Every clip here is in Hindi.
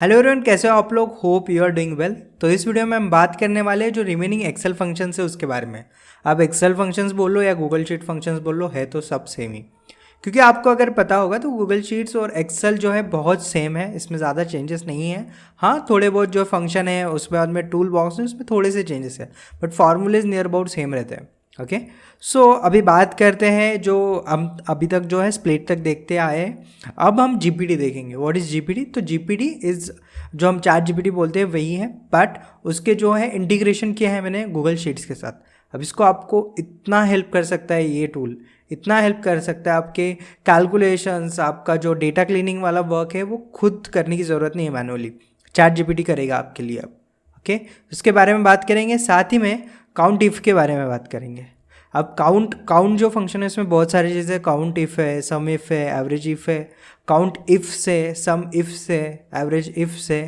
हेलो एवरीवन, कैसे हो आप लोग। Hope you are doing well. तो इस वीडियो में हम बात करने वाले हैं जो रिमेनिंग एक्सेल फंक्शंस है उसके बारे में। आप एक्सेल फंक्शंस बोल लो या गूगल शीट फंक्शंस बोल लो, है तो सब सेम ही। क्योंकि आपको अगर पता होगा तो गूगल शीट्स और एक्सेल जो है बहुत सेम है, इसमें ज़्यादा चेंजेस नहीं है। हाँ, थोड़े बहुत जो फंक्शन है उसके बाद में टूल बॉक्स है उसमें थोड़े से चेंजेस है, बट फार्मूलेज नियर अबाउट सेम रहते हैं। ओके, सो अभी बात करते हैं जो हम अभी तक जो है स्प्लिट तक देखते आए हैं। अब हम जीपीटी देखेंगे। What is GPT? तो जीपीटी इज़ जो हम चैट जीपीटी बोलते हैं वही है, बट उसके जो है इंटीग्रेशन किया है मैंने गूगल शीट्स के साथ। अब इसको आपको इतना हेल्प कर सकता है ये टूल, इतना हेल्प कर सकता है आपके कैलकुलेशंस, आपका जो डेटा क्लीनिंग वाला वर्क है वो खुद करने की ज़रूरत नहीं है मैनुअली, चैट जीपीटी करेगा आपके लिए अब। ओके, उसके बारे में बात करेंगे, साथ ही में काउंट इफ़ के बारे में बात करेंगे। अब काउंट जो फंक्शन है उसमें बहुत सारी चीज़ें, काउंट इफ़ है, सम इफ़ है, एवरेज इफ़ है, काउंट इफ़ से, सम इफ़ से, एवरेज इफ़ से,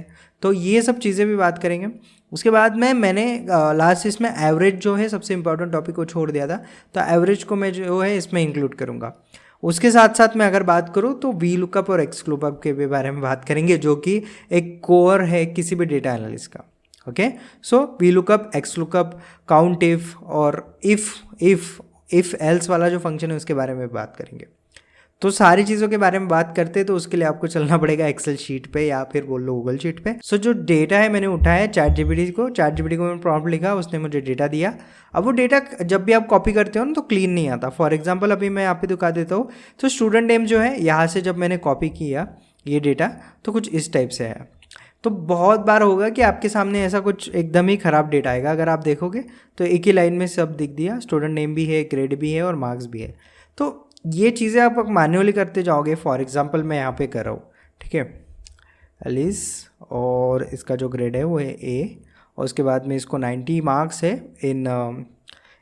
तो ये सब चीज़ें भी बात करेंगे। उसके बाद में मैंने लास्ट इसमें एवरेज जो है सबसे इंपॉर्टेंट टॉपिक को छोड़ दिया था, तो एवरेज को मैं जो है इसमें इंक्लूड करूँगा। उसके साथ साथ मैं अगर बात करूँ तो वी लुकअप और एक्स लुकअप के भी बारे में बात करेंगे, जो कि एक कोर है किसी भी डेटा एनालिस्ट का। Okay, so V lookup, x lookup, count if और इफ एल्स वाला जो फंक्शन है उसके बारे में बात करेंगे। तो सारी चीज़ों के बारे में बात करते हैं तो उसके लिए आपको चलना पड़ेगा एक्सेल शीट पे या फिर बोल लो गूगल शीट पे। सो जो डेटा है मैंने उठाया है चैट जीपीटी को मैंने प्रॉम्प्ट लिखा, उसने मुझे डेटा दिया। अब वो डेटा जब भी आप कॉपी करते हो ना तो क्लीन नहीं आता। फॉर एग्जाम्पल अभी मैं यहाँ पे दिखा देता हूँ, तो स्टूडेंट नेम जो है यहाँ से जब मैंने कॉपी किया ये डेटा तो कुछ इस टाइप से है। तो बहुत बार होगा कि आपके सामने ऐसा कुछ एकदम ही ख़राब डेटा आएगा। अगर आप देखोगे तो एक ही लाइन में सब दिख दिया, स्टूडेंट नेम भी है, ग्रेड भी है और मार्क्स भी है। तो ये चीज़ें आप मैन्युअली करते जाओगे। फॉर एग्जांपल मैं यहाँ पे कर रहा हूँ, ठीक है, एलिस, और इसका जो ग्रेड है वो है ए, और उसके बाद में इसको 90 मार्क्स है इन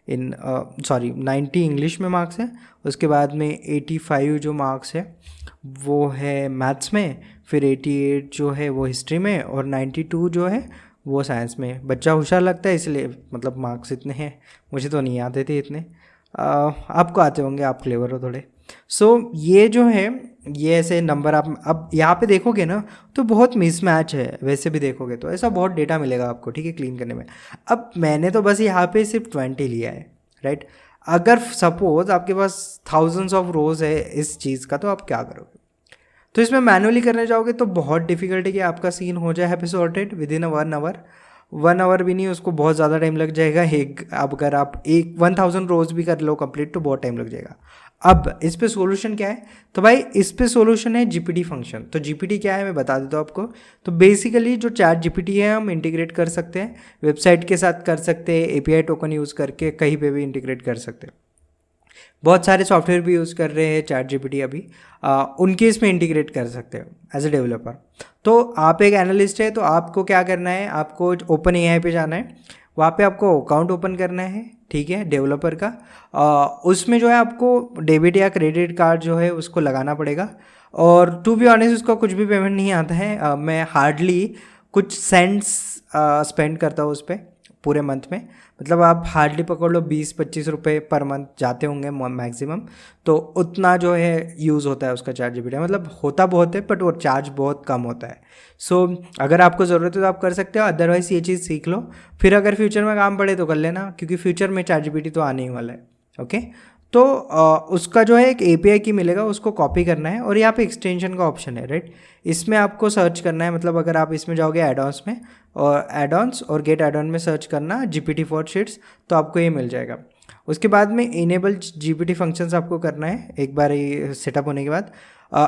90 इंग्लिश में मार्क्स है। उसके बाद में 85 जो मार्क्स है वो है मैथ्स में, फिर 88 जो है वो हिस्ट्री में, और 92 जो है वो साइंस में। बच्चा होशियार लगता है इसलिए मतलब मार्क्स इतने हैं, मुझे तो नहीं आते थे इतने। आपको आते होंगे, आप क्लेवर हो थोड़े। सो ये जो है ये ऐसे नंबर आप अब यहाँ पे देखोगे ना तो बहुत मिसमैच है, वैसे भी देखोगे तो ऐसा बहुत डेटा मिलेगा आपको, ठीक है, क्लीन करने में। अब मैंने तो बस यहाँ पे सिर्फ 20 लिया है, राइट। अगर सपोज आपके पास थाउजेंड्स ऑफ रोज है इस चीज़ का, तो आप क्या करोगे? तो इसमें मैनुअली करने जाओगे तो बहुत डिफिकल्ट है कि आपका सीन हो जाए happy sorted within 1 hour. 1 hour भी नहीं, उसको बहुत ज़्यादा टाइम लग जाएगा। अब अगर आप 1000 रोज भी कर लो कंप्लीट तो बहुत टाइम लग जाएगा। अब इस पे सोल्यूशन क्या है? तो भाई इस पे सोल्यूशन है जीपीटी फंक्शन। तो जीपीटी क्या है मैं बता देता हूँ आपको। तो बेसिकली जो चैट जीपीटी है हम इंटीग्रेट कर सकते हैं, वेबसाइट के साथ कर सकते हैं, एपीआई टोकन यूज़ करके कहीं पे भी इंटीग्रेट कर सकते हैं। बहुत सारे सॉफ्टवेयर भी यूज़ कर रहे हैं चैट जीपीटी अभी, उनके इसमें इंटीग्रेट कर सकते हो एज ए डेवलपर। तो आप एक एनालिस्ट है तो आपको क्या करना है, आपको ओपन एआई पे जाना है, वहाँ पे आपको अकाउंट ओपन करना है, ठीक है, डेवलपर का। उसमें जो है आपको डेबिट या क्रेडिट कार्ड जो है उसको लगाना पड़ेगा। और टू बी ऑनेस्ट उसका कुछ भी पेमेंट नहीं आता है। मैं हार्डली कुछ सेंट्स स्पेंड करता हूँ उस पर पूरे मंथ में। मतलब आप हार्डली पकड़ लो 20-25 रुपये पर मंथ जाते होंगे मैक्सिमम। तो उतना जो है यूज़ होता है उसका चैट जीपीटी, मतलब होता बहुत है बट वो चार्ज बहुत कम होता है। सो अगर आपको ज़रूरत है तो आप कर सकते हो, अदरवाइज़ ये चीज़ सीख लो, फिर अगर फ्यूचर में काम पड़े तो कर लेना, क्योंकि फ्यूचर में चैट जीपीटी तो आने ही वाला है। ओके, तो उसका जो है एक एपीआई की मिलेगा, उसको कॉपी करना है, और यहाँ पे एक्सटेंशन का ऑप्शन है, राइट। इसमें आपको सर्च करना है, मतलब अगर आप इसमें जाओगे एडॉन्स में, और एडॉन्स और गेट एडॉन में सर्च करना जीपीटी फॉर शीट्स, तो आपको ये मिल जाएगा। उसके बाद में इनेबल जीपीटी फंक्शंस आपको करना है एक बार ये सेटअप होने के बाद।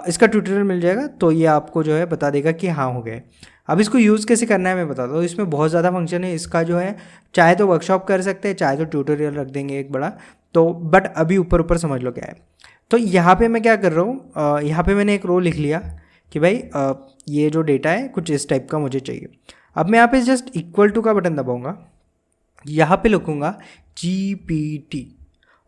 इसका ट्यूटोरियल मिल जाएगा तो ये आपको जो है बता देगा कि हाँ हो गए। अब इसको यूज़ कैसे करना है मैं बताता हूँ। इसमें बहुत ज़्यादा फंक्शन है, इसका जो है चाहे तो वर्कशॉप कर सकते हैं, चाहे तो ट्यूटोरियल रख देंगे एक बड़ा, तो बट अभी ऊपर ऊपर समझ लो क्या है। तो यहाँ पे मैं क्या कर रहा हूँ, यहाँ पे मैंने एक रो लिख लिया कि भाई ये जो डेटा है कुछ इस टाइप का मुझे चाहिए। अब मैं यहाँ पे जस्ट इक्वल टू का बटन दबाऊंगा, यहाँ पे लिखूँगा जीपीटी,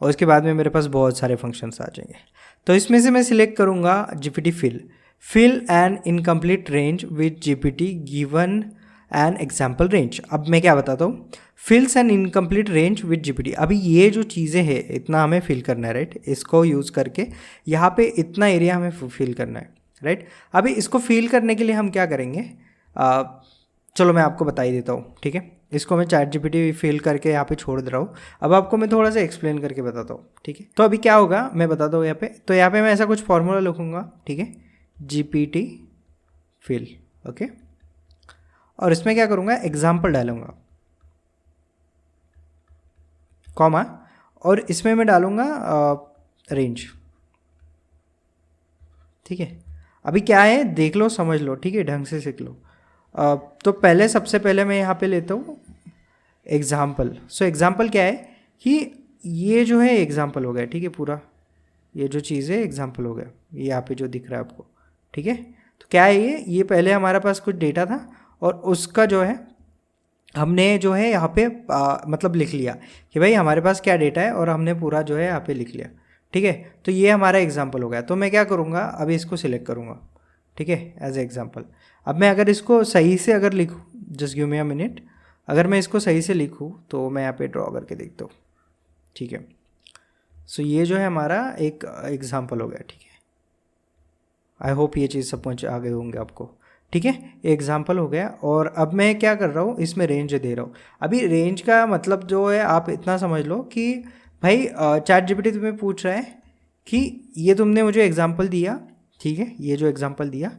और उसके बाद में मेरे पास बहुत सारे फंक्शंस आ जाएंगे। तो इसमें से मैं सिलेक्ट करूँगा GPT fill an incomplete range with GPT given an example range. अब मैं क्या बताता हूँ, fills an incomplete range with GPT. अभी ये जो चीज़ें हैं इतना हमें फिल करना है, राइट। इसको यूज़ करके यहाँ पे इतना एरिया हमें फिल करना है, राइट। अभी इसको फिल करने के लिए हम क्या करेंगे, चलो मैं आपको बता ही देता हूँ, ठीक है। इसको मैं चैट जीपीटी फिल करके यहाँ पे छोड़ दे रहा हूँ। अब आपको मैं थोड़ा सा एक्सप्लेन करके बताता हूँ, ठीक है। तो अभी क्या होगा मैं बताता हूँ यहाँ पे। तो यहाँ पे मैं ऐसा कुछ फॉर्मूला लिखूँगा, ठीक है, जीपीटी फिल, ओके। और इसमें क्या करूँगा, एग्जाम्पल डालूँगा, कॉमा, और इसमें मैं डालूँगा रेंज, ठीक है। अभी क्या है देख लो, समझ लो, ठीक है, ढंग से सीख लो। तो पहले सबसे पहले मैं यहाँ पे लेता हूँ एग्जाम्पल। सो एग्जाम्पल क्या है कि ये जो है एग्जाम्पल हो गया, ठीक है, पूरा ये जो चीज़ है एग्जाम्पल हो गया, ये यहाँ पे जो दिख रहा है आपको, ठीक है। तो क्या है ये पहले हमारे पास कुछ डेटा था और उसका जो है हमने जो है यहाँ पे मतलब लिख लिया कि भाई हमारे पास क्या डेटा है, और हमने पूरा जो है यहाँ पे लिख लिया, ठीक है। तो ये हमारा एग्जाम्पल हो गया। तो मैं क्या करूँगा, अभी इसको सिलेक्ट करूँगा, ठीक है, एज ए एग्जाम्पल। अब मैं अगर इसको सही से अगर लिखूँ, just give me a minute, अगर मैं इसको सही से लिखूँ तो मैं यहाँ पे ड्रॉ करके देखता हूँ, ठीक है। सो ये जो है हमारा एक एग्जाम्पल हो गया, ठीक है। आई होप ये चीज़ समझ आ गए होंगे आपको, ठीक है। एग्जाम्पल हो गया। और अब मैं क्या कर रहा हूँ, इसमें रेंज दे रहा हूँ। अभी रेंज का मतलब जो है आप इतना समझ लो कि भाई चैट जीपीटी तुम्हें पूछ रहा है कि ये तुमने मुझे एग्जाम्पल दिया, ठीक है, ये जो एग्जाम्पल दिया,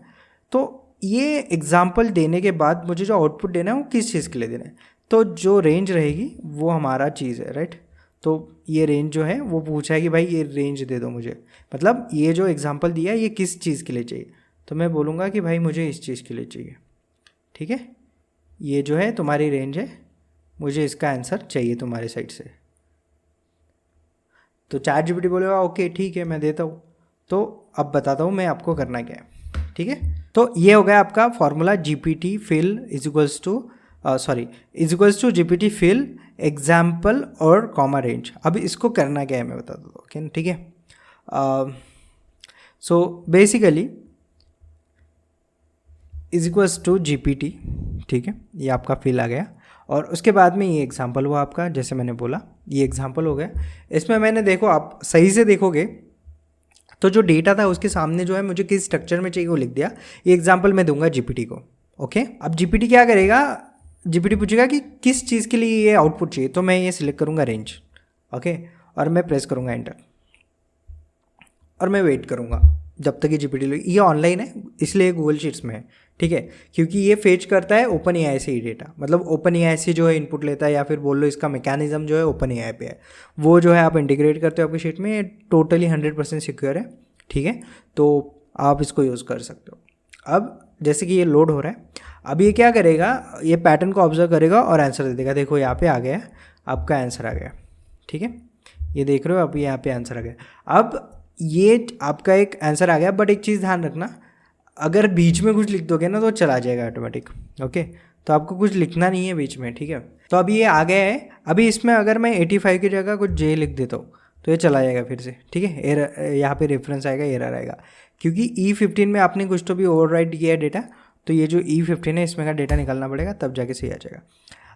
तो ये एग्जाम्पल देने के बाद मुझे जो आउटपुट देना है वो किस चीज़ के लिए देना है। तो जो रेंज रहेगी वो हमारा चीज़ है, राइट। तो ये रेंज जो है वो पूछा है कि भाई ये रेंज दे दो मुझे, मतलब ये जो एग्जाम्पल दिया ये किस चीज़ के लिए चाहिए। तो मैं बोलूँगा कि भाई मुझे इस चीज़ के लिए चाहिए, ठीक है, ये जो है तुम्हारी रेंज है, मुझे इसका आंसर चाहिए तुम्हारे साइड से। तो चैट जीपीटी बोलेगा ओके ठीक है मैं देता हूँ। तो अब बताता हूँ मैं आपको करना क्या है, ठीक है। तो ये हो गया आपका formula, GPT fill is equals to GPT fill example और कॉमा रेंज। अब इसको करना क्या है मैं बता देता हूँ, ओके, ठीक है। So basically is equals to GPT, ठीक है, ये आपका फिल आ गया। और उसके बाद में ये एग्जाम्पल हुआ आपका, जैसे मैंने बोला ये एग्जाम्पल हो गया। इसमें मैंने देखो, आप सही से देखोगे तो जो डेटा था उसके सामने जो है मुझे किस स्ट्रक्चर में चाहिए वो लिख दिया। ये एग्जाम्पल मैं दूंगा जीपीटी को, ओके। अब जीपीटी क्या करेगा, जीपीटी पूछेगा कि किस चीज़ के लिए ये आउटपुट चाहिए, तो मैं ये सिलेक्ट करूँगा रेंज, ओके, और मैं प्रेस करूँगा एंटर, और मैं वेट करूँगा जब तक ये जीपीटी ये ऑनलाइन है इसलिए गूगल शीट्स में है, ठीक है, क्योंकि ये फेच करता है ओपन एआई से ही डेटा, मतलब ओपन एआई से जो है इनपुट लेता है, या फिर बोल लो इसका मैकेनिज्म जो है ओपन एआई पे है, वो जो है आप इंटीग्रेट करते हो आपकी शीट में, टोटली 100% सिक्योर है, ठीक है। तो आप इसको यूज़ कर सकते हो। अब जैसे कि ये लोड हो रहा है, अब ये क्या करेगा, ये पैटर्न को ऑब्जर्व करेगा और आंसर दे देगा। देखो यहाँ पे आ गया, आपका आंसर आ गया, ठीक है, ये देख रहे हो, अब यहाँ पे आंसर आ गया। अब ये आपका एक आंसर आ गया, बट एक चीज़ ध्यान रखना, अगर बीच में कुछ लिख दोगे ना तो चला जाएगा ऑटोमेटिक, ओके। तो आपको कुछ लिखना नहीं है बीच में, ठीक है। तो अभी ये आ गया है। अभी इसमें अगर मैं 85 की जगह कुछ जे लिख देता हूँ तो ये चला जाएगा फिर से, ठीक है। एरर यहाँ पे रेफरेंस आएगा, एरर आएगा, क्योंकि E15 में आपने कुछ तो भी ओवरराइट किया है डेटा, तो ये जो E15 है इसमें का डेटा निकालना पड़ेगा, तब जाके सही आ जाएगा।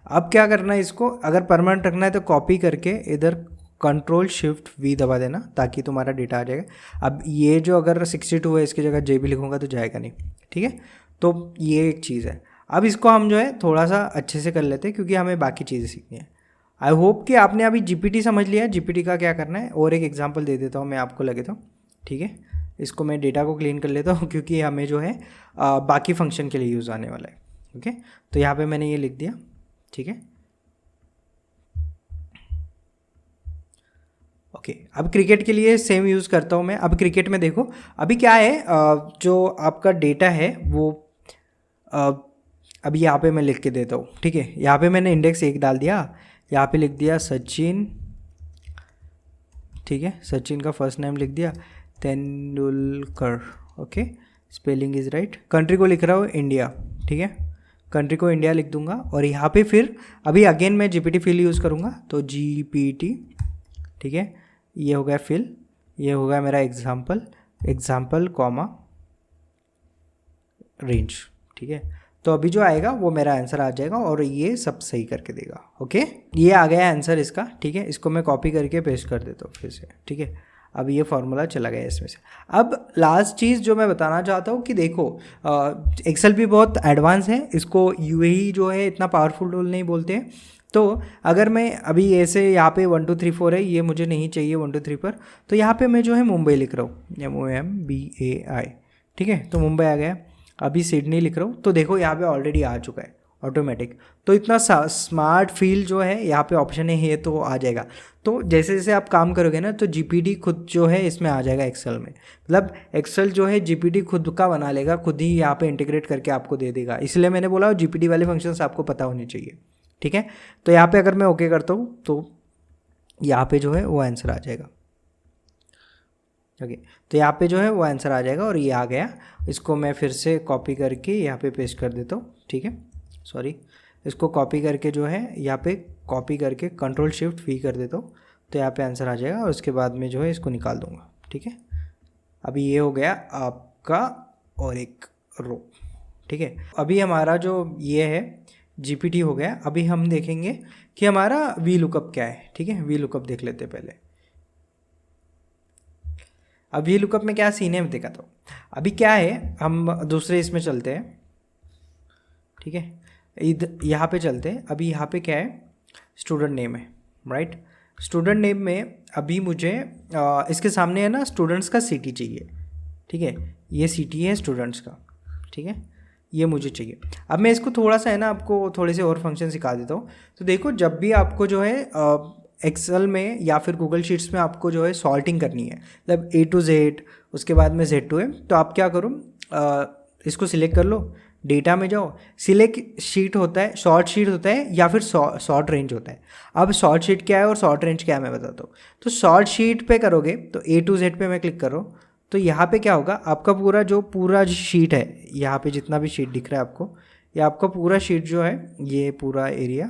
अब क्या करना है, इसको अगर परमानेंट रखना है तो कॉपी करके इधर Ctrl+Shift+V दबा देना, ताकि तुम्हारा डेटा आ जाएगा। अब ये जो अगर 62 है इसकी जगह जे भी लिखूंगा तो जाएगा नहीं, ठीक है। तो ये एक चीज़ है। अब इसको हम जो है थोड़ा सा अच्छे से कर लेते हैं, क्योंकि हमें बाकी चीज़ें सीखनी है। आई होप कि आपने अभी जीपीटी समझ लिया है, जीपीटी का क्या करना है। और एक एग्जांपल दे देता हूँ मैं आपको लगे तो, ठीक है। इसको मैं डेटा को क्लीन कर लेता हूँ, क्योंकि हमें जो है बाकी फंक्शन के लिए यूज़ आने वाला है, ओके। तो यहाँ पे मैंने ये लिख दिया, ठीक है, ओके। अब क्रिकेट के लिए सेम यूज़ करता हूँ मैं। अब क्रिकेट में देखो अभी क्या है, जो आपका डेटा है वो अभी यहाँ पे मैं लिख के देता हूँ, ठीक है। यहाँ पे मैंने इंडेक्स 1 डाल दिया, यहाँ पे लिख दिया सचिन, ठीक है, सचिन का फर्स्ट नेम लिख दिया, Tendulkar, okay, spelling is right. Country को लिख रहा हूँ इंडिया, ठीक है, कंट्री को इंडिया लिख दूंगा। और यहाँ पे फिर अभी अगेन मैं जीपीटी फिल यूज़ करूँगा, तो जीपीटी, ठीक है, ये हो गया फिल, ये हो गया मेरा एग्जाम्पल कॉमा रेंज, ठीक है। तो अभी जो आएगा वो मेरा आंसर आ जाएगा और ये सब सही करके देगा, ओके। ये आ गया आंसर इसका, ठीक है। इसको मैं कॉपी करके पेस्ट कर देता हूँ फिर से, ठीक है। अब ये फार्मूला चला गया इसमें से। अब लास्ट चीज़ जो मैं बताना चाहता हूँ कि देखो एक्सेल भी बहुत एडवांस है, इसको यूएई जो है इतना पावरफुल टूल नहीं बोलते हैं। तो अगर मैं अभी ऐसे यहाँ पे 1 2 3 4 है, ये मुझे नहीं चाहिए 1 2 3 पर, तो यहाँ पे मैं जो है मुंबई लिख रहा हूँ, MOMBAI, ठीक है, तो मुंबई आ गया। अभी सिडनी लिख रहा हूँ, तो देखो यहाँ पे ऑलरेडी आ चुका है ऑटोमेटिक। तो इतना स्मार्ट फील जो है यहाँ पे ऑप्शन है तो आ जाएगा। तो जैसे जैसे आप काम करोगे ना, तो जीपीटी खुद जो है इसमें आ जाएगा एक्सेल में, मतलब एक्सेल जो है जीपीटी खुद का बना लेगा, खुद ही यहाँ पे इंटीग्रेट करके आपको दे देगा। इसलिए मैंने बोला जीपीटी वाले फंक्शंस आपको पता होने चाहिए, ठीक है। तो यहाँ पे अगर मैं ओके करता हूँ तो यहाँ पे जो है वो आंसर आ जाएगा। ओके, तो यहाँ पे जो है वो आंसर आ जाएगा और ये आ गया। इसको मैं फिर से कॉपी करके यहाँ पे पेस्ट कर देता हूँ, ठीक है, सॉरी, इसको कॉपी करके जो है यहाँ पे कॉपी करके Ctrl+Shift+V कर देता हूँ, तो यहाँ पे आंसर आ जाएगा और उसके बाद में जो है इसको निकाल दूँगा, ठीक है। अभी ये हो गया आपका और एक रो, ठीक है। अभी हमारा जो ये है जीपीटी हो गया। अभी हम देखेंगे कि हमारा वी लुकअप क्या है, ठीक है। वी लुकअप देख लेते हैं पहले। अब वी लुकअप में क्या सीन है देखा, तो अभी क्या है, हम दूसरे इसमें चलते हैं, ठीक है, इधर यहाँ पे चलते हैं। अभी यहाँ पे क्या है, स्टूडेंट नेम है, राइट। स्टूडेंट नेम में अभी मुझे इसके सामने है ना स्टूडेंट्स का सिटी चाहिए, ठीक है, ये सिटी है स्टूडेंट्स का, ठीक है, ये मुझे चाहिए। अब मैं इसको थोड़ा सा है ना आपको थोड़े से और फंक्शन सिखा देता हूँ। तो देखो जब भी आपको जो है एक्सेल में या फिर गूगल शीट्स में आपको जो है सॉर्टिंग करनी है, मतलब A to Z, उसके बाद में Z to M, तो आप क्या करो, इसको सिलेक्ट कर लो, डेटा में जाओ, सिलेक्ट शीट होता है, शॉर्ट शीट होता है या फिर शॉर्ट रेंज होता है। अब शॉर्ट शीट क्या है और शॉर्ट रेंज क्या है मैं बताता हूँ। तो शॉर्ट शीट पे करोगे तो A to Z पे मैं क्लिक करो, तो यहाँ पे क्या होगा, आपका पूरा शीट है, यहाँ पे जितना भी शीट दिख रहा है आपको, ये आपका पूरा शीट जो है, ये पूरा एरिया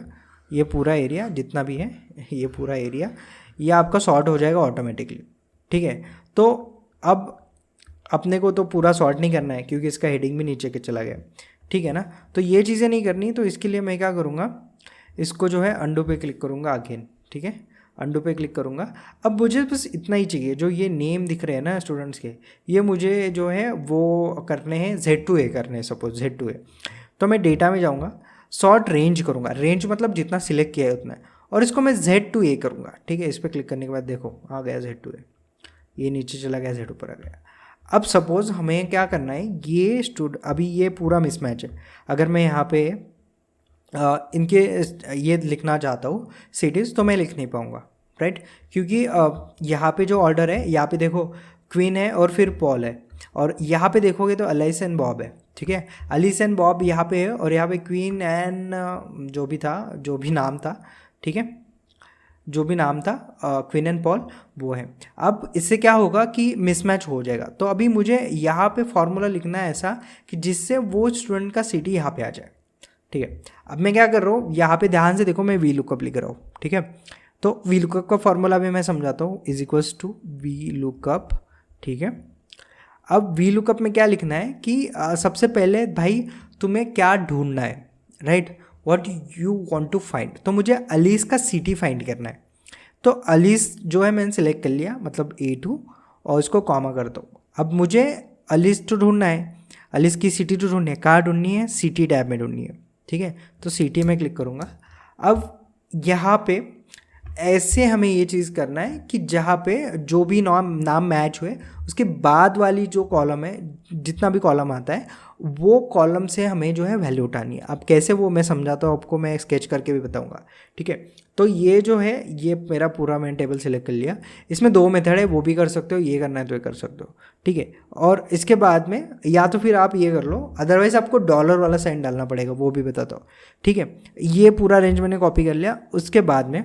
जितना भी है, ये पूरा एरिया, ये आपका सॉर्ट हो जाएगा ऑटोमेटिकली, ठीक है। तो अब अपने को तो पूरा सॉर्ट नहीं करना है क्योंकि इसका हेडिंग भी नीचे के चला गया, ठीक है ना। तो ये चीज़ें नहीं करनी, तो इसके लिए मैं क्या करूँगा, इसको जो है अंडू पे क्लिक करूँगा अगेन, ठीक है, अंडू पे क्लिक करूँगा। अब मुझे बस इतना ही चाहिए, जो ये नेम दिख रहे हैं ना स्टूडेंट्स के, ये मुझे जो है वो करने हैं Z to A करने हैं, सपोज Z to A। तो मैं डेटा में जाऊँगा, शॉर्ट रेंज करूँगा, रेंज मतलब जितना सिलेक्ट किया है उतना, और इसको मैं Z to A करूँगा, ठीक है। इस पर क्लिक करने के बाद देखो आ गया Z to A, ये नीचे चला गया, Z ऊपर आ गया। अब सपोज़ हमें क्या करना है, ये अभी ये पूरा मिसमैच है। अगर मैं यहाँ पे इनके ये लिखना चाहता हूँ सिटीज़, तो मैं लिख नहीं पाऊँगा, राइट, क्योंकि यहाँ पे जो ऑर्डर है, यहाँ पे देखो क्वीन है और फिर पॉल है, और यहाँ पे देखोगे तो अलिस एंड बॉब है, ठीक है। अलिस एंड बॉब यहाँ पे है और यहाँ पे क्वीन एंड जो भी नाम था, ठीक है, जो भी नाम था क्वीन एंड पॉल वो है। अब इससे क्या होगा कि मिसमैच हो जाएगा। तो अभी मुझे यहाँ पे फॉर्मूला लिखना है ऐसा कि जिससे वो स्टूडेंट का सिटी यहाँ पे आ जाए, ठीक है। अब मैं क्या कर रहा हूँ, यहाँ पे ध्यान से देखो, मैं वी लुकअप लिख रहा हूँ, ठीक है। तो वी लुकअप का फॉर्मूला भी मैं समझाता हूँ, = वी लुकअप, ठीक है। अब वी लुकअप में क्या लिखना है कि सबसे पहले भाई तुम्हें क्या ढूंढना है, right, what you want to find. तो मुझे अलीस का सिटी फाइंड करना है। तो अलीस जो है मैंने सेलेक्ट कर लिया, मतलब A2, और इसको कॉमा कर दो। अब मुझे अलीस तो ढूंढना है, अलीस की सिटी तो ढूंढनी है, कहाँ ढूंढनी है, सिटी टैब में ढूंढनी है, ठीक है। तो सिटी में क्लिक करूँगा। अब यहाँ पे ऐसे हमें ये चीज़ करना है कि जहाँ पे जो भी नाम मैच हुए उसके बाद वाली जो कॉलम है, जितना भी कॉलम आता है वो कॉलम से हमें जो है वैल्यू उठानी है। अब कैसे वो मैं समझाता हूँ आपको, मैं स्केच करके भी बताऊँगा, ठीक है। तो ये जो है, ये मेरा पूरा मैंने टेबल सेलेक्ट कर लिया। इसमें 2 मेथड है, वो भी कर सकते हो, ये करना है तो ये कर सकते हो, ठीक है। और इसके बाद में या तो फिर आप ये कर लो, अदरवाइज़ आपको डॉलर वाला साइन डालना पड़ेगा, वो भी बताता हूँ, ठीक है। ये पूरा रेंज मैंने कॉपी कर लिया। उसके बाद में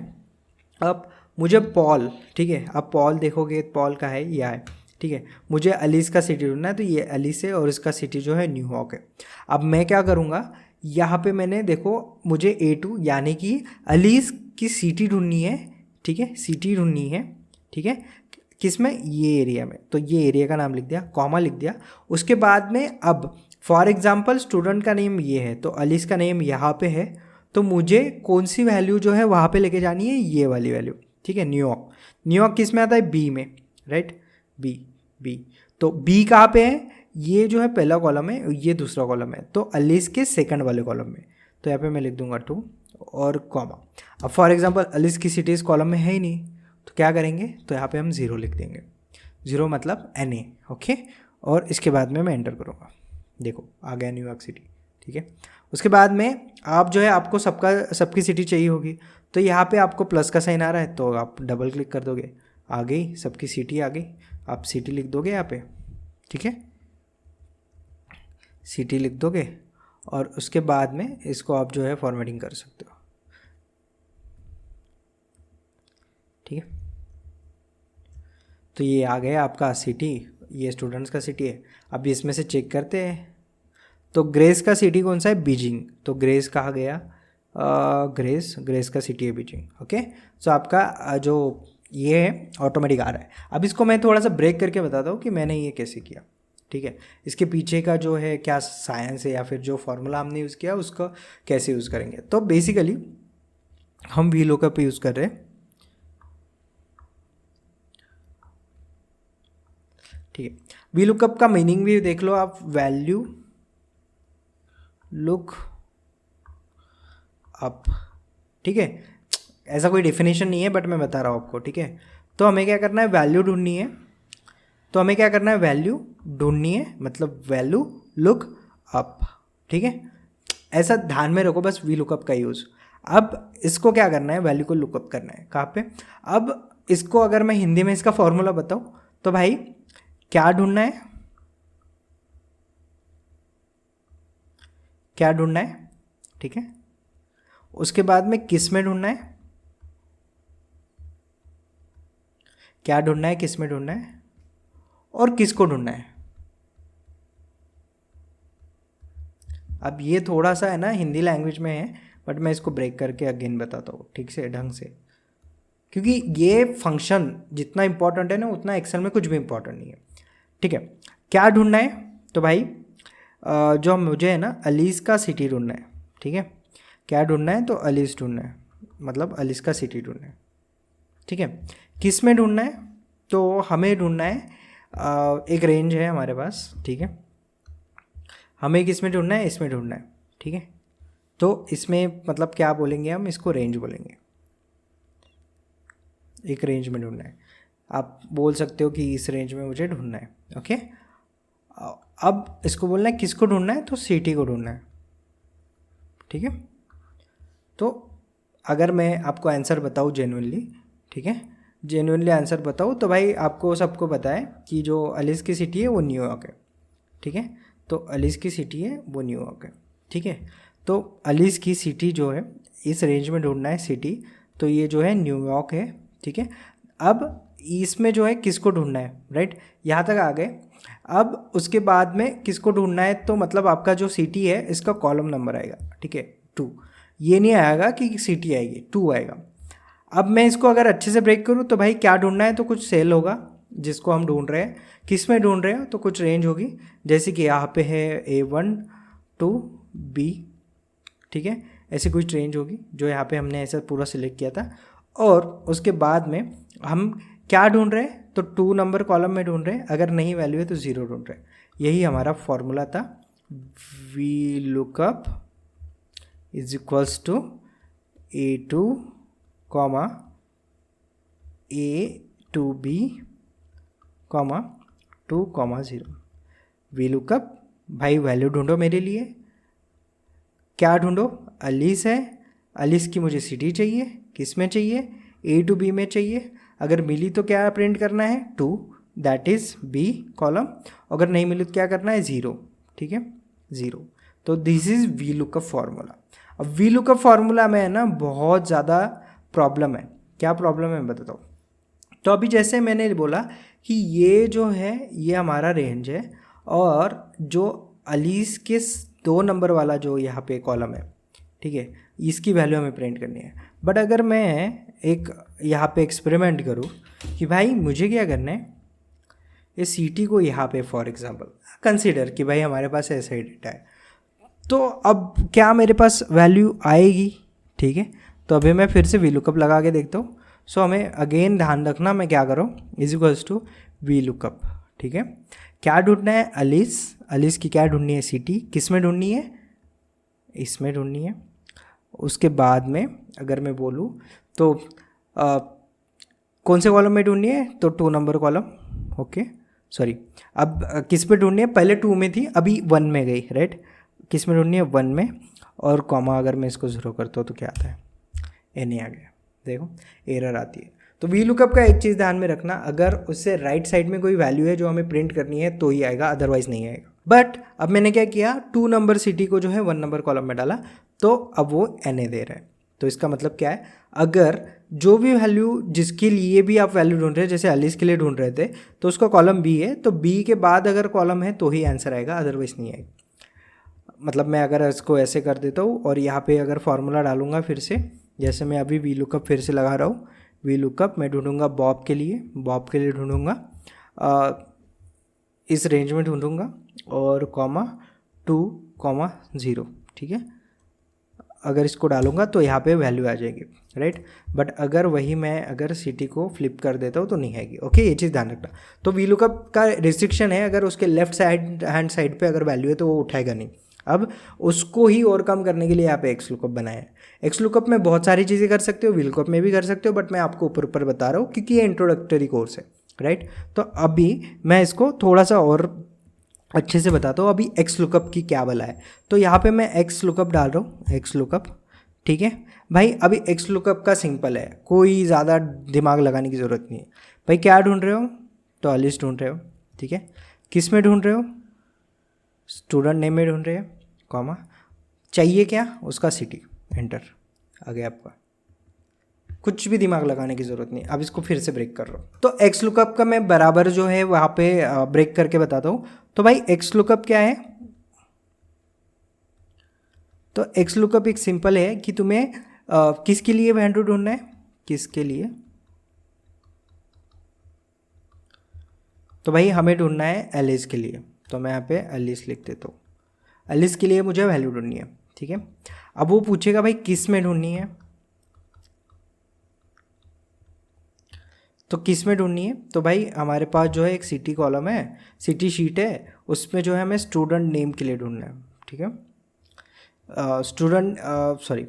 अब मुझे पॉल, ठीक है, अब पॉल देखोगे पॉल का है, यह है, ठीक है। मुझे अलीस का सिटी ढूंढना है, तो ये अलीस है और इसका सिटी जो है न्यूयॉर्क है। अब मैं क्या करूँगा, यहाँ पे मैंने देखो मुझे A2 यानी कि अलीस की सिटी ढूंढनी है, ठीक है, सिटी ढूंढनी है, ठीक है, किस में, ये एरिया में। तो ये एरिया का नाम लिख दिया, कॉमा लिख दिया। उसके बाद में अब फॉर एग्जांपल स्टूडेंट का नेम ये है, तो अलीस का नेम यहाँ पे है, तो मुझे कौन सी वैल्यू जो है वहाँ पे लेके जानी है, ये वाली वैल्यू, ठीक है। न्यूयॉर्क किस में आता है, B में, राइट, बी। तो बी कहाँ पे है, ये जो है पहला कॉलम है, ये दूसरा कॉलम है, तो अलीस के सेकंड वाले कॉलम में, तो यहाँ पे मैं लिख दूंगा 2 और कॉमा। अब फॉर एग्जांपल अलीस की सिटी इस कॉलम में है ही नहीं, तो क्या करेंगे, तो यहाँ पे हम 0 लिख देंगे, 0 मतलब NA, ओके। और इसके बाद में मैं एंटर करूँगा, देखो आ गया न्यूयॉर्क सिटी, ठीक है। उसके बाद में आप जो है आपको सबकी सिटी चाहिए होगी, तो यहाँ पे आपको प्लस का साइन आ रहा है, तो आप डबल क्लिक कर दोगे, आ गई सबकी सिटी आ गई, आप सिटी लिख दोगे यहाँ पे, ठीक है, सिटी लिख दोगे और उसके बाद में इसको आप जो है फॉर्मेटिंग कर सकते हो, ठीक है। तो ये आ गया आपका सिटी, ये स्टूडेंट्स का सिटी है। अब इसमें से चेक करते हैं, तो ग्रेस का सिटी कौन सा है, बीजिंग, तो ग्रेस कहा गया, ग्रेस का सिटी है बीजिंग, ओके। सो आपका जो ये है ऑटोमेटिक आ रहा है। अब इसको मैं थोड़ा सा ब्रेक करके बताता हूँ कि मैंने ये कैसे किया, ठीक है। इसके पीछे का जो है क्या साइंस है या फिर जो फॉर्मूला हमने यूज़ किया उसको कैसे यूज़ करेंगे। तो बेसिकली हम वी लुकअप यूज़ कर रहे हैं, ठीक है। वी लुकअप का मीनिंग भी देख लो आप, वैल्यू लुक अप, ठीक है। ऐसा कोई डेफिनेशन नहीं है बट मैं बता रहा हूँ आपको, ठीक है। तो हमें क्या करना है, वैल्यू ढूंढनी है, तो हमें क्या करना है, वैल्यू ढूंढनी है, मतलब वैल्यू लुक अप, ठीक है। ऐसा ध्यान में रखो बस, वी लुकअप का यूज़। अब इसको क्या करना है, वैल्यू को लुकअप करना है, कहाँ पे। अब इसको अगर मैं हिंदी में इसका फॉर्मूला बताऊँ तो भाई क्या ढूंढना है, क्या ढूंढना है, ठीक है। उसके बाद में किस में ढूंढना है, क्या ढूंढना है, किस में ढूंढना है, और किसको ढूंढना है। अब ये थोड़ा सा है ना हिंदी लैंग्वेज में है, बट मैं इसको ब्रेक करके अगेन बताता हूँ ठीक से ढंग से, क्योंकि ये फंक्शन जितना इंपॉर्टेंट है ना उतना एक्सेल में कुछ भी इंपॉर्टेंट नहीं है, ठीक है। क्या ढूंढना है, तो भाई जो मुझे है ना अलीस का सिटी ढूंढना है, ठीक है। क्या ढूंढना है, तो अलीस ढूंढना है, मतलब अलीस का सिटी ढूंढना है, ठीक है। किस में ढूंढना है, तो हमें ढूंढना है एक रेंज है हमारे पास, ठीक है। हमें किस में ढूंढना है, इसमें ढूंढना है, ठीक है। तो इसमें मतलब क्या बोलेंगे हम, इसको रेंज बोलेंगे, एक रेंज में ढूंढना है। आप बोल सकते हो कि इस रेंज में मुझे ढूंढना है, ओके। अब इसको बोलना है किसको ढूंढना है, तो सिटी को ढूंढना है, ठीक है। तो अगर मैं आपको आंसर बताऊँ जेन्युइनली, ठीक है, जेन्युइनली आंसर बताऊँ तो भाई आपको सबको पता है कि जो अलीस की सिटी है वो न्यूयॉर्क है, ठीक है। तो अलीस की सिटी है वो न्यूयॉर्क है, ठीक है। तो अलीस की सिटी जो है इस रेंज में ढूंढना है सिटी, तो ये जो है न्यूयॉर्क है, ठीक है। अब इसमें जो है किसको ढूंढना है, राइट, यहाँ तक आ गए। अब उसके बाद में किसको ढूंढना है, तो मतलब आपका जो सिटी है इसका कॉलम नंबर आएगा, ठीक है, 2। ये नहीं आएगा कि सिटी आएगी, 2 आएगा। अब मैं इसको अगर अच्छे से ब्रेक करूँ तो भाई क्या ढूंढना है, तो कुछ सेल होगा जिसको हम ढूंढ रहे हैं, किस में ढूंढ रहे हैं, तो कुछ रेंज होगी, जैसे कि यहाँ पे है A1 to B, ठीक है। ऐसी कुछ रेंज होगी जो यहाँ पे हमने ऐसा पूरा सिलेक्ट किया था। और उसके बाद में हम क्या ढूंढ रहे हैं, तो 2 नंबर कॉलम में ढूंढ रहे हैं, अगर नहीं वैल्यू है तो 0 ढूंढ रहे हैं। यही हमारा फॉर्मूला था, V lookup is equals to A2 comma A to B comma 2,0। V lookup भाई वैल्यू ढूंढो मेरे लिए, क्या ढूंढो, अलीस है, अलीस की मुझे सिटी चाहिए, किस में चाहिए, A to B में चाहिए। अगर मिली तो क्या प्रिंट करना है, 2, दैट इज़ B कॉलम। अगर नहीं मिली तो क्या करना है, 0, ठीक है, 0। तो this is V lookup formula. अब वी लुकअप फार्मूला में है ना बहुत ज़्यादा प्रॉब्लम है। क्या प्रॉब्लम है मैं बताता हूँ। तो अभी जैसे मैंने बोला कि ये जो है ये हमारा रेंज है, और जो अलीस के 2 नंबर वाला जो यहाँ पे कॉलम है, ठीक है, इसकी वैल्यू हमें प्रिंट करनी है। बट अगर मैं एक यहाँ पे एक्सपेरिमेंट करूँ कि भाई मुझे क्या करना है, इस सिटी को यहाँ पे फॉर एग्जांपल कंसीडर कि भाई हमारे पास ऐसा ही डेटा है, तो अब क्या मेरे पास वैल्यू आएगी, ठीक है। तो अभी मैं फिर से वी लुकअप लगा के देखता हूँ। सो हमें अगेन ध्यान रखना मैं क्या करूँ, is equals to V lookup. ठीक है, क्या ढूंढना है, अलिस की क्या ढूंढनी है, सिटी, किस में ढूंढनी है, इसमें ढूंढनी है। उसके बाद में अगर मैं बोलूँ तो कौन से कॉलम में ढूंढनी है, तो 2 नंबर कॉलम। ओके सॉरी, अब किस पे ढूंढनी है, पहले 2 में थी अभी 1 में गई, राइट। किस में ढूंढनी है, 1 में, और कॉमा अगर मैं इसको 0 करता हूँ तो क्या आता है, एन आ गया। देखो एरर आती है। तो वी लुकअप का एक चीज़ ध्यान में रखना, अगर उससे राइट साइड में कोई वैल्यू है जो हमें प्रिंट करनी है तो ही आएगा, अदरवाइज नहीं आएगा। बट अब मैंने क्या किया, 2 नंबर सिटी को जो है 1 नंबर कॉलम में डाला, तो अब वो एन दे रहा है। तो इसका मतलब क्या है, अगर जो भी वैल्यू जिसके लिए भी आप वैल्यू ढूंढ रहे हैं, जैसे अलिस के लिए ढूंढ रहे थे तो उसका कॉलम बी है, तो बी के बाद अगर कॉलम है तो ही आंसर आएगा, अदरवाइज नहीं आएगा। मतलब मैं अगर इसको ऐसे कर देता हूँ और यहाँ पे अगर फॉर्मूला डालूंगा फिर से, जैसे मैं अभी वी लुकअप फिर से लगा रहा हूँ, वी लुकअप मैं ढूंढूंगा बॉब के लिए ढूंढूंगा इस रेंज में ढूंढूंगा, और कॉमा 2,0। ठीक है, अगर इसको डालूंगा तो यहाँ पे वैल्यू आ जाएगी, राइट। बट अगर वही मैं अगर सिटी को फ्लिप कर देता हूँ तो नहीं आएगी। ओके, ये चीज़ ध्यान रखना। तो वी लुकअप का रिस्ट्रिक्शन है, अगर उसके लेफ्ट हैंड साइड पे अगर वैल्यू है तो वो उठाएगा नहीं। अब उसको ही ओवरकम करने के लिए यहाँ पे एक्स लुकअप बनाया है। एक्स लुकअप में बहुत सारी चीज़ें कर सकते हो, वी लुकअप में भी कर सकते हो, बट मैं आपको ऊपर ऊपर बता रहा हूँ क्योंकि ये इंट्रोडक्टरी कोर्स है, राइट। तो अभी मैं इसको थोड़ा सा और अच्छे से बताता हूँ अभी एक्स लुकअप की क्या भला है। तो यहाँ पे मैं एक्स लुकअप डाल रहा हूँ, एक्स लुकअप। ठीक है भाई, अभी एक्स लुकअप का सिंपल है, कोई ज़्यादा दिमाग लगाने की ज़रूरत नहीं है। भाई क्या ढूंढ रहे हो, तो अलिस ढूंढ रहे हो। ठीक है, किस में ढूंढ रहे हो, स्टूडेंट नेम में ढूंढ रहे हो, कॉमा चाहिए क्या, उसका सिटी, एंटर आ गया आपका। कुछ भी दिमाग लगाने की ज़रूरत नहीं। अब इसको फिर से ब्रेक कर रहा हूँ, तो एक्स लुकअप का मैं बराबर जो है वहाँ पे ब्रेक करके बताता हूँ। तो भाई एक्स लुकअप क्या है, तो एक्स लुकअप एक सिंपल है कि तुम्हें किसके लिए वैल्यू ढूंढना है, किसके लिए, तो भाई हमें ढूंढना है एलिस के लिए। तो मैं यहाँ पे एलिस लिख देता हूँ, एलिस के लिए मुझे वैल्यू ढूंढनी है। ठीक है, अब वो पूछेगा भाई किस में ढूंढनी है, तो किस में ढूंढनी है, तो भाई हमारे पास जो है एक सिटी कॉलम है, सिटी शीट है, उसमें जो है हमें स्टूडेंट नेम के लिए ढूंढना है। ठीक है, स्टूडेंट सॉरी,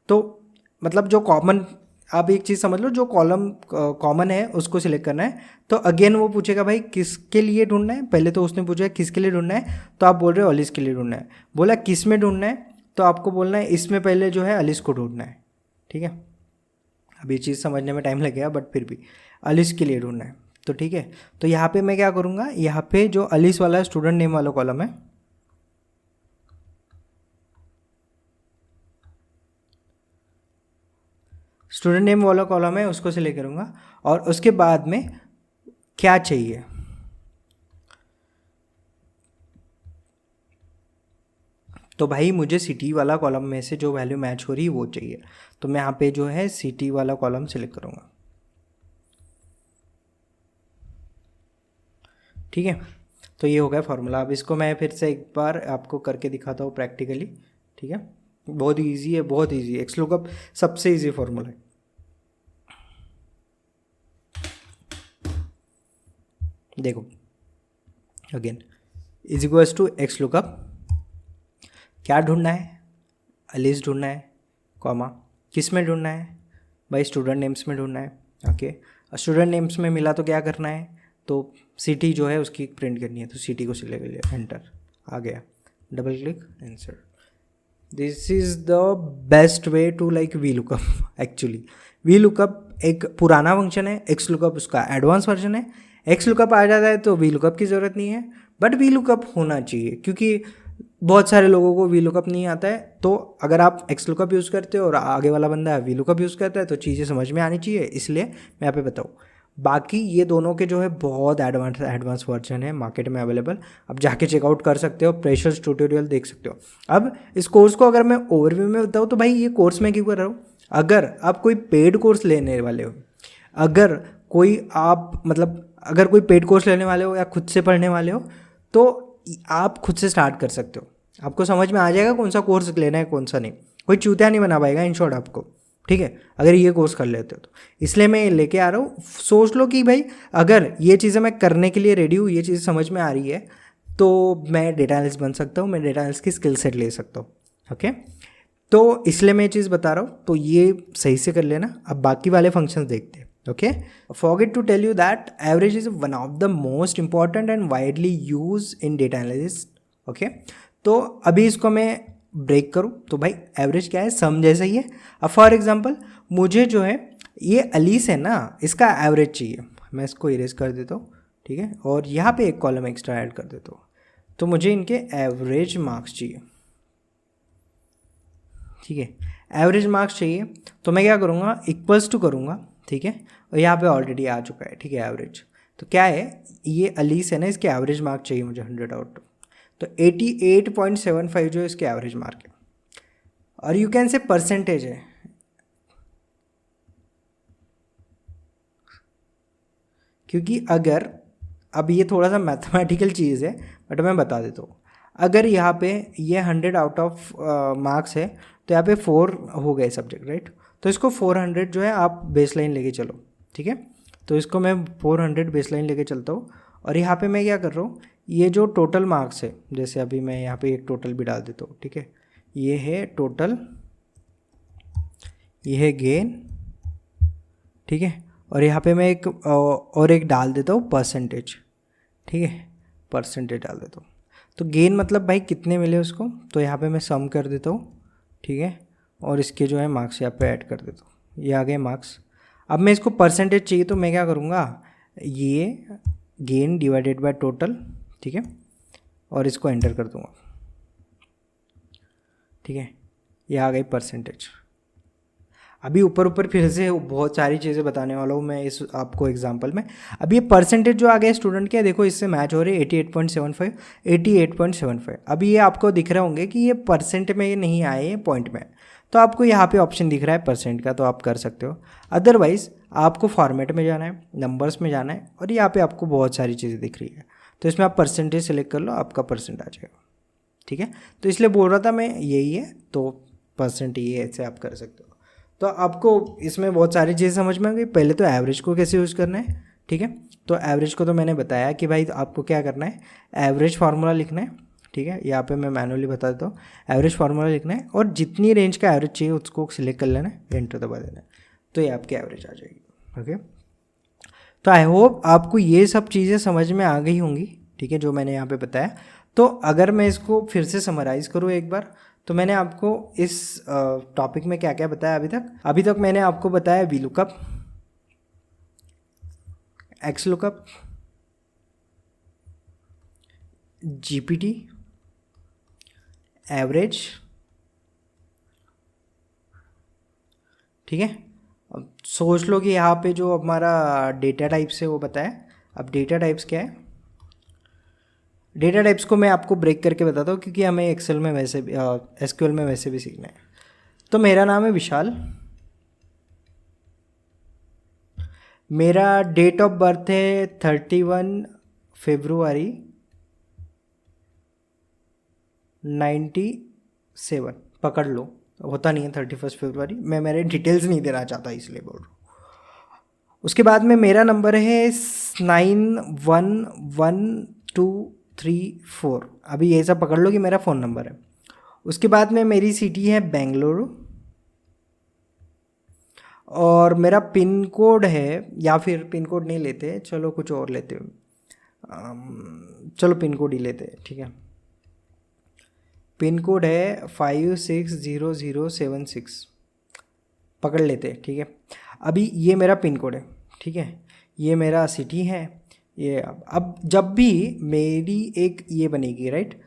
तो मतलब जो कॉमन, आप एक चीज़ समझ लो, जो कॉलम कॉमन है उसको सिलेक्ट करना है। तो अगेन वो पूछेगा भाई किसके लिए ढूंढना है, पहले तो उसने पूछा किसके लिए ढूंढना है, तो आप बोल रहे हो अलिस के लिए ढूंढना है। बोला किस में ढूंढना है, तो आपको बोलना है इसमें पहले जो है अलिस को ढूंढना है। ठीक है, अब ये चीज़ समझने में टाइम लगेगा बट फिर भी अलिस के लिए ढूंढना है। तो ठीक है, तो यहाँ पे मैं क्या करूँगा, यहाँ पे जो अलिस वाला स्टूडेंट नेम वाला कॉलम है, स्टूडेंट नेम वाला कॉलम है उसको सिलेक्ट करूँगा, और उसके बाद में क्या चाहिए, तो भाई मुझे सिटी वाला कॉलम में से जो वैल्यू मैच हो रही है वो चाहिए। तो मैं यहाँ पे जो है सिटी वाला कॉलम सिलेक्ट करूँगा। ठीक है, तो ये हो गया फॉर्मूला। अब इसको मैं फिर से एक बार आपको करके दिखाता हूँ प्रैक्टिकली। ठीक है, बहुत ईजी है, बहुत ईजी है, एक्स लुकअप सबसे ईजी फॉर्मूला है। देखो again is equals to X lookup, क्या ढूंढना है, अलिस ढूंढना है, कॉमा किस में ढूंढना है, भाई स्टूडेंट नेम्स में ढूंढना है। ओके, स्टूडेंट नेम्स में मिला तो क्या करना है, तो सिटी जो है उसकी प्रिंट करनी है, तो सिटी को सिलेक्ट कर लिया, एंटर आ गया, double click, answer. This is the best way to like V lookup. Actually V lookup एक पुराना फंक्शन है, एक्स लुकअप उसका एडवांस वर्जन है। एक्स लुकअप आ जाता है तो वी लुकअप की ज़रूरत नहीं है, बट वी लुकअप होना चाहिए क्योंकि बहुत सारे लोगों को वी लुकअप नहीं आता है। तो अगर आप एक्स लुकअप यूज़ करते हो और आगे वाला बंदा वी लुकअप यूज़ करता है तो चीज़ें समझ में आनी चाहिए, इसलिए मैं यहाँ पे बताऊँ। बाकी ये दोनों के जो है बहुत एडवांस वर्जन है मार्केट में अवेलेबल, आप जाके चेकआउट कर सकते हो, प्रेशर्स ट्यूटोरियल देख सकते हो। अब इस कोर्स को अगर मैं ओवरव्यू में बताऊँ तो भाई ये कोर्स मैं क्यों कर रहा हूँ, अगर आप कोई पेड कोर्स लेने वाले हो, अगर कोई आप मतलब अगर कोई पेड कोर्स लेने वाले हो या खुद से पढ़ने वाले हो, तो आप खुद से स्टार्ट कर सकते हो। आपको समझ में आ जाएगा कौन सा कोर्स लेना है कौन सा नहीं, कोई चूतिया नहीं बना पाएगा इन शॉर्ट आपको। ठीक है, अगर ये कोर्स कर लेते हो तो। इसलिए मैं ये लेके आ रहा हूँ। सोच लो कि भाई अगर ये चीज़ें मैं करने के लिए रेडी हूँ, ये चीज़ समझ में आ रही है, तो मैं डेटा एनालिस्ट बन सकता हूँ, मैं डेटा एनालिस्ट की स्किल सेट ले सकता हूँ। ओके, तो इसलिए मैं ये चीज़ बता रहा हूँ, तो ये सही से कर लेना। अब बाकी वाले फंक्शंस देखते हैं। Okay, forget to tell you that average is one of the most important and widely use in data analysis. Okay, तो अभी इसको मैं ब्रेक करूँ तो भाई एवरेज क्या है, सम जैसा ही है। अब फॉर एग्जांपल मुझे जो है ये अलीस है ना, इसका एवरेज चाहिए। मैं इसको इरेज कर देता हूँ, ठीक है, और यहाँ पे एक कॉलम एक्स्ट्रा ऐड कर देता हूँ। तो मुझे इनके एवरेज मार्क्स चाहिए, ठीक है, एवरेज मार्क्स चाहिए। तो मैं क्या करूँगा, इक्वल्स टू करूँगा, ठीक है, और यहाँ पे ऑलरेडी आ चुका है, ठीक है, एवरेज। तो क्या है, ये अलीस है ना, इसके एवरेज मार्क चाहिए मुझे 100 आउट ऑफ, तो 88.75 जो इसके एवरेज मार्क है। और यू कैन से परसेंटेज है, क्योंकि अगर अब ये थोड़ा सा मैथमेटिकल चीज़ है बट मैं बता देता हूँ। अगर यहाँ पे ये 100 आउट ऑफ मार्क्स है तो यहाँ पे 4 हो गए सब्जेक्ट, राइट। तो इसको 400 जो है आप बेसलाइन लेके चलो, ठीक है। तो इसको मैं 400 बेसलाइन लेके चलता हूँ। और यहाँ पे मैं क्या कर रहा हूँ, ये जो टोटल मार्क्स है, जैसे अभी मैं यहाँ पे एक टोटल भी डाल देता हूँ, ठीक है, ये है टोटल, ये है गेन, ठीक है, और यहाँ पे मैं एक और एक डाल देता हूँ परसेंटेज, ठीक है, परसेंटेज डाल देता हूँ। तो गेन मतलब भाई कितने मिले उसको, तो यहाँ पे मैं सम कर देता हूँ, ठीक है, और इसके जो है मार्क्स यहाँ पे ऐड कर देता हूँ, ये आ गए मार्क्स। अब मैं इसको परसेंटेज चाहिए तो मैं क्या करूँगा, ये गेन डिवाइडेड बाय टोटल, ठीक है, और इसको एंटर कर दूँगा, ठीक है, ये आ गई परसेंटेज। अभी ऊपर ऊपर फिर से बहुत सारी चीज़ें बताने वाला हूँ मैं इस आपको एग्जांपल में। अभी ये परसेंटेज जो आ गया स्टूडेंट के, देखो इससे मैच हो रही है 88.75, 88.75। अभी ये आपको दिख रहे होंगे कि ये परसेंट में ये नहीं आए, ये पॉइंट में। तो आपको यहाँ पे ऑप्शन दिख रहा है परसेंट का, तो आप कर सकते हो। अदरवाइज़ आपको फॉर्मेट में जाना है, नंबर्स में जाना है, और यहाँ पर आपको बहुत सारी चीज़ें दिख रही है, तो इसमें आप परसेंटेज सेलेक्ट कर लो, आपका परसेंट आ जाएगा, ठीक है। तो इसलिए बोल रहा था मैं, यही है, तो परसेंट ये ऐसे आप कर सकते हो। तो आपको इसमें बहुत सारी चीज़ें समझ में आ गई। पहले तो एवरेज को कैसे यूज़ करना है, ठीक है। तो एवरेज को तो मैंने बताया कि भाई आपको क्या करना है, एवरेज फार्मूला लिखना है, ठीक है, यहाँ पे मैं मैनुअली बता देता हूँ। एवरेज फार्मूला लिखना है और जितनी रेंज का एवरेज चाहिए उसको सिलेक्ट कर लेना है, एंटर दबा देना है, तो ये आपकी एवरेज आ जाएगी। ओके, तो आई होप आपको ये सब चीज़ें समझ में आ गई होंगी, ठीक है, जो मैंने यहाँ पे बताया। तो अगर मैं इसको फिर से समराइज़ करूँ एक बार, तो मैंने आपको इस टॉपिक में क्या क्या बताया अभी तक मैंने आपको बताया V lookup, x lookup, GPT, average, ठीक है। अब सोच लो कि यहाँ पे जो हमारा डेटा टाइप्स है वो बताया। अब डेटा टाइप्स क्या है, डेटा टाइप्स को मैं आपको ब्रेक करके बताता हूँ, क्योंकि हमें एक्सेल में वैसे भी, एसक्यूएल में वैसे भी सीखना है। तो मेरा नाम है विशाल, मेरा डेट ऑफ बर्थ है 31 फरवरी 97, पकड़ लो, होता नहीं है 31 फरवरी, मैं मेरे डिटेल्स नहीं देना चाहता इसलिए बोल रहा हूँ। उसके बाद में मेरा नंबर है 911234, अभी ये सब पकड़ लो कि मेरा फ़ोन नंबर है। उसके बाद में मेरी सिटी है बेंगलुरु, और मेरा पिन कोड है, या फिर पिन कोड नहीं लेते, चलो कुछ और लेते हो, चलो पिन कोड ही लेते हैं, ठीक है। पिन कोड है 560076, पकड़ लेते हैं, ठीक है। अभी ये मेरा पिन कोड है, ठीक है, ये मेरा सिटी है, ये अब जब भी मेरी एक ये बनेगी, राइट,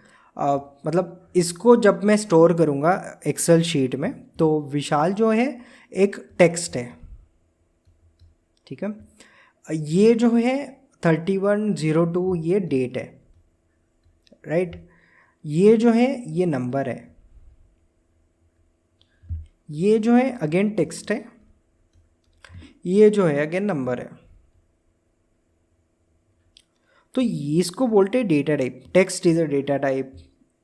मतलब इसको जब मैं स्टोर करूँगा एक्सेल शीट में, तो विशाल जो है एक टेक्स्ट है, ठीक है। ये जो है 3102 ये डेट है, राइट, ये जो है ये नंबर है, ये जो है अगेन टेक्स्ट है, ये जो है अगेन नंबर है। तो इसको बोलते हैं data type. Text is a data type,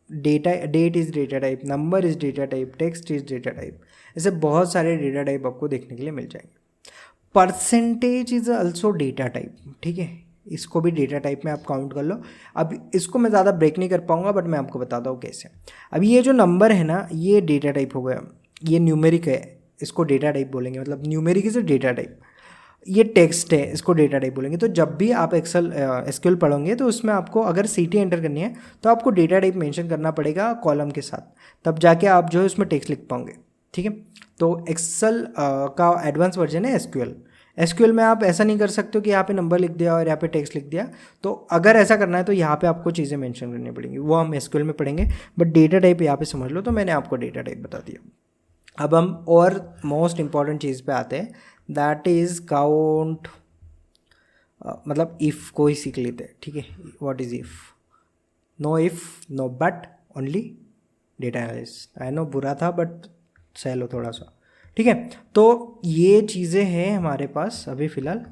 that is data type, number is data type, text is data type, ऐसे बहुत सारे डेटा टाइप आपको देखने के लिए मिल जाएंगे। Percentage is also data type, ठीक है, इसको भी डेटा टाइप में आप काउंट कर लो। अब इसको मैं ज़्यादा ब्रेक नहीं कर पाऊंगा, बट मैं आपको बताता हूँ कैसे। अब ये जो नंबर है ना, ये डेटा टाइप हो गया, ये न्यूमेरिक है, इसको डेटा टाइप बोलेंगे, मतलब न्यूमेरिक इज डेटा टाइप। ये टेक्स्ट है, इसको डेटा टाइप बोलेंगे। तो जब भी आप एसक्यूएल पढ़ोगे तो उसमें आपको अगर सीटी एंटर करनी है तो आपको डेटा टाइप मेंशन करना पड़ेगा कॉलम के साथ, तब जाके आप जो है उसमें टेक्स्ट लिख पाओगे, ठीक है। तो एक्सेल का एडवांस वर्जन है एसक्यूएल। एसक्यूएल में आप ऐसा नहीं कर सकते हो कि यहाँ पे नंबर लिख दिया और यहाँ पे टेक्स्ट लिख दिया। तो अगर ऐसा करना है तो यहाँ पे आपको चीज़ें मेंशन करनी पड़ेंगी, वो हम एसक्यूएल में पढ़ेंगे, बट डेटा टाइप यहाँ पे समझ लो। तो मैंने आपको डेटा टाइप बता दिया। अब हम और मोस्ट इंपॉर्टेंट चीज़ पे आते हैं, दैट इज़ काउंट, मतलब इफ़ को ही सीख लेते हैं, ठीक है। What is if? No if, no but, only data analysis. I know बुरा था बट सह लो थोड़ा सा, ठीक है। तो ये चीज़ें हैं हमारे पास अभी फ़िलहाल।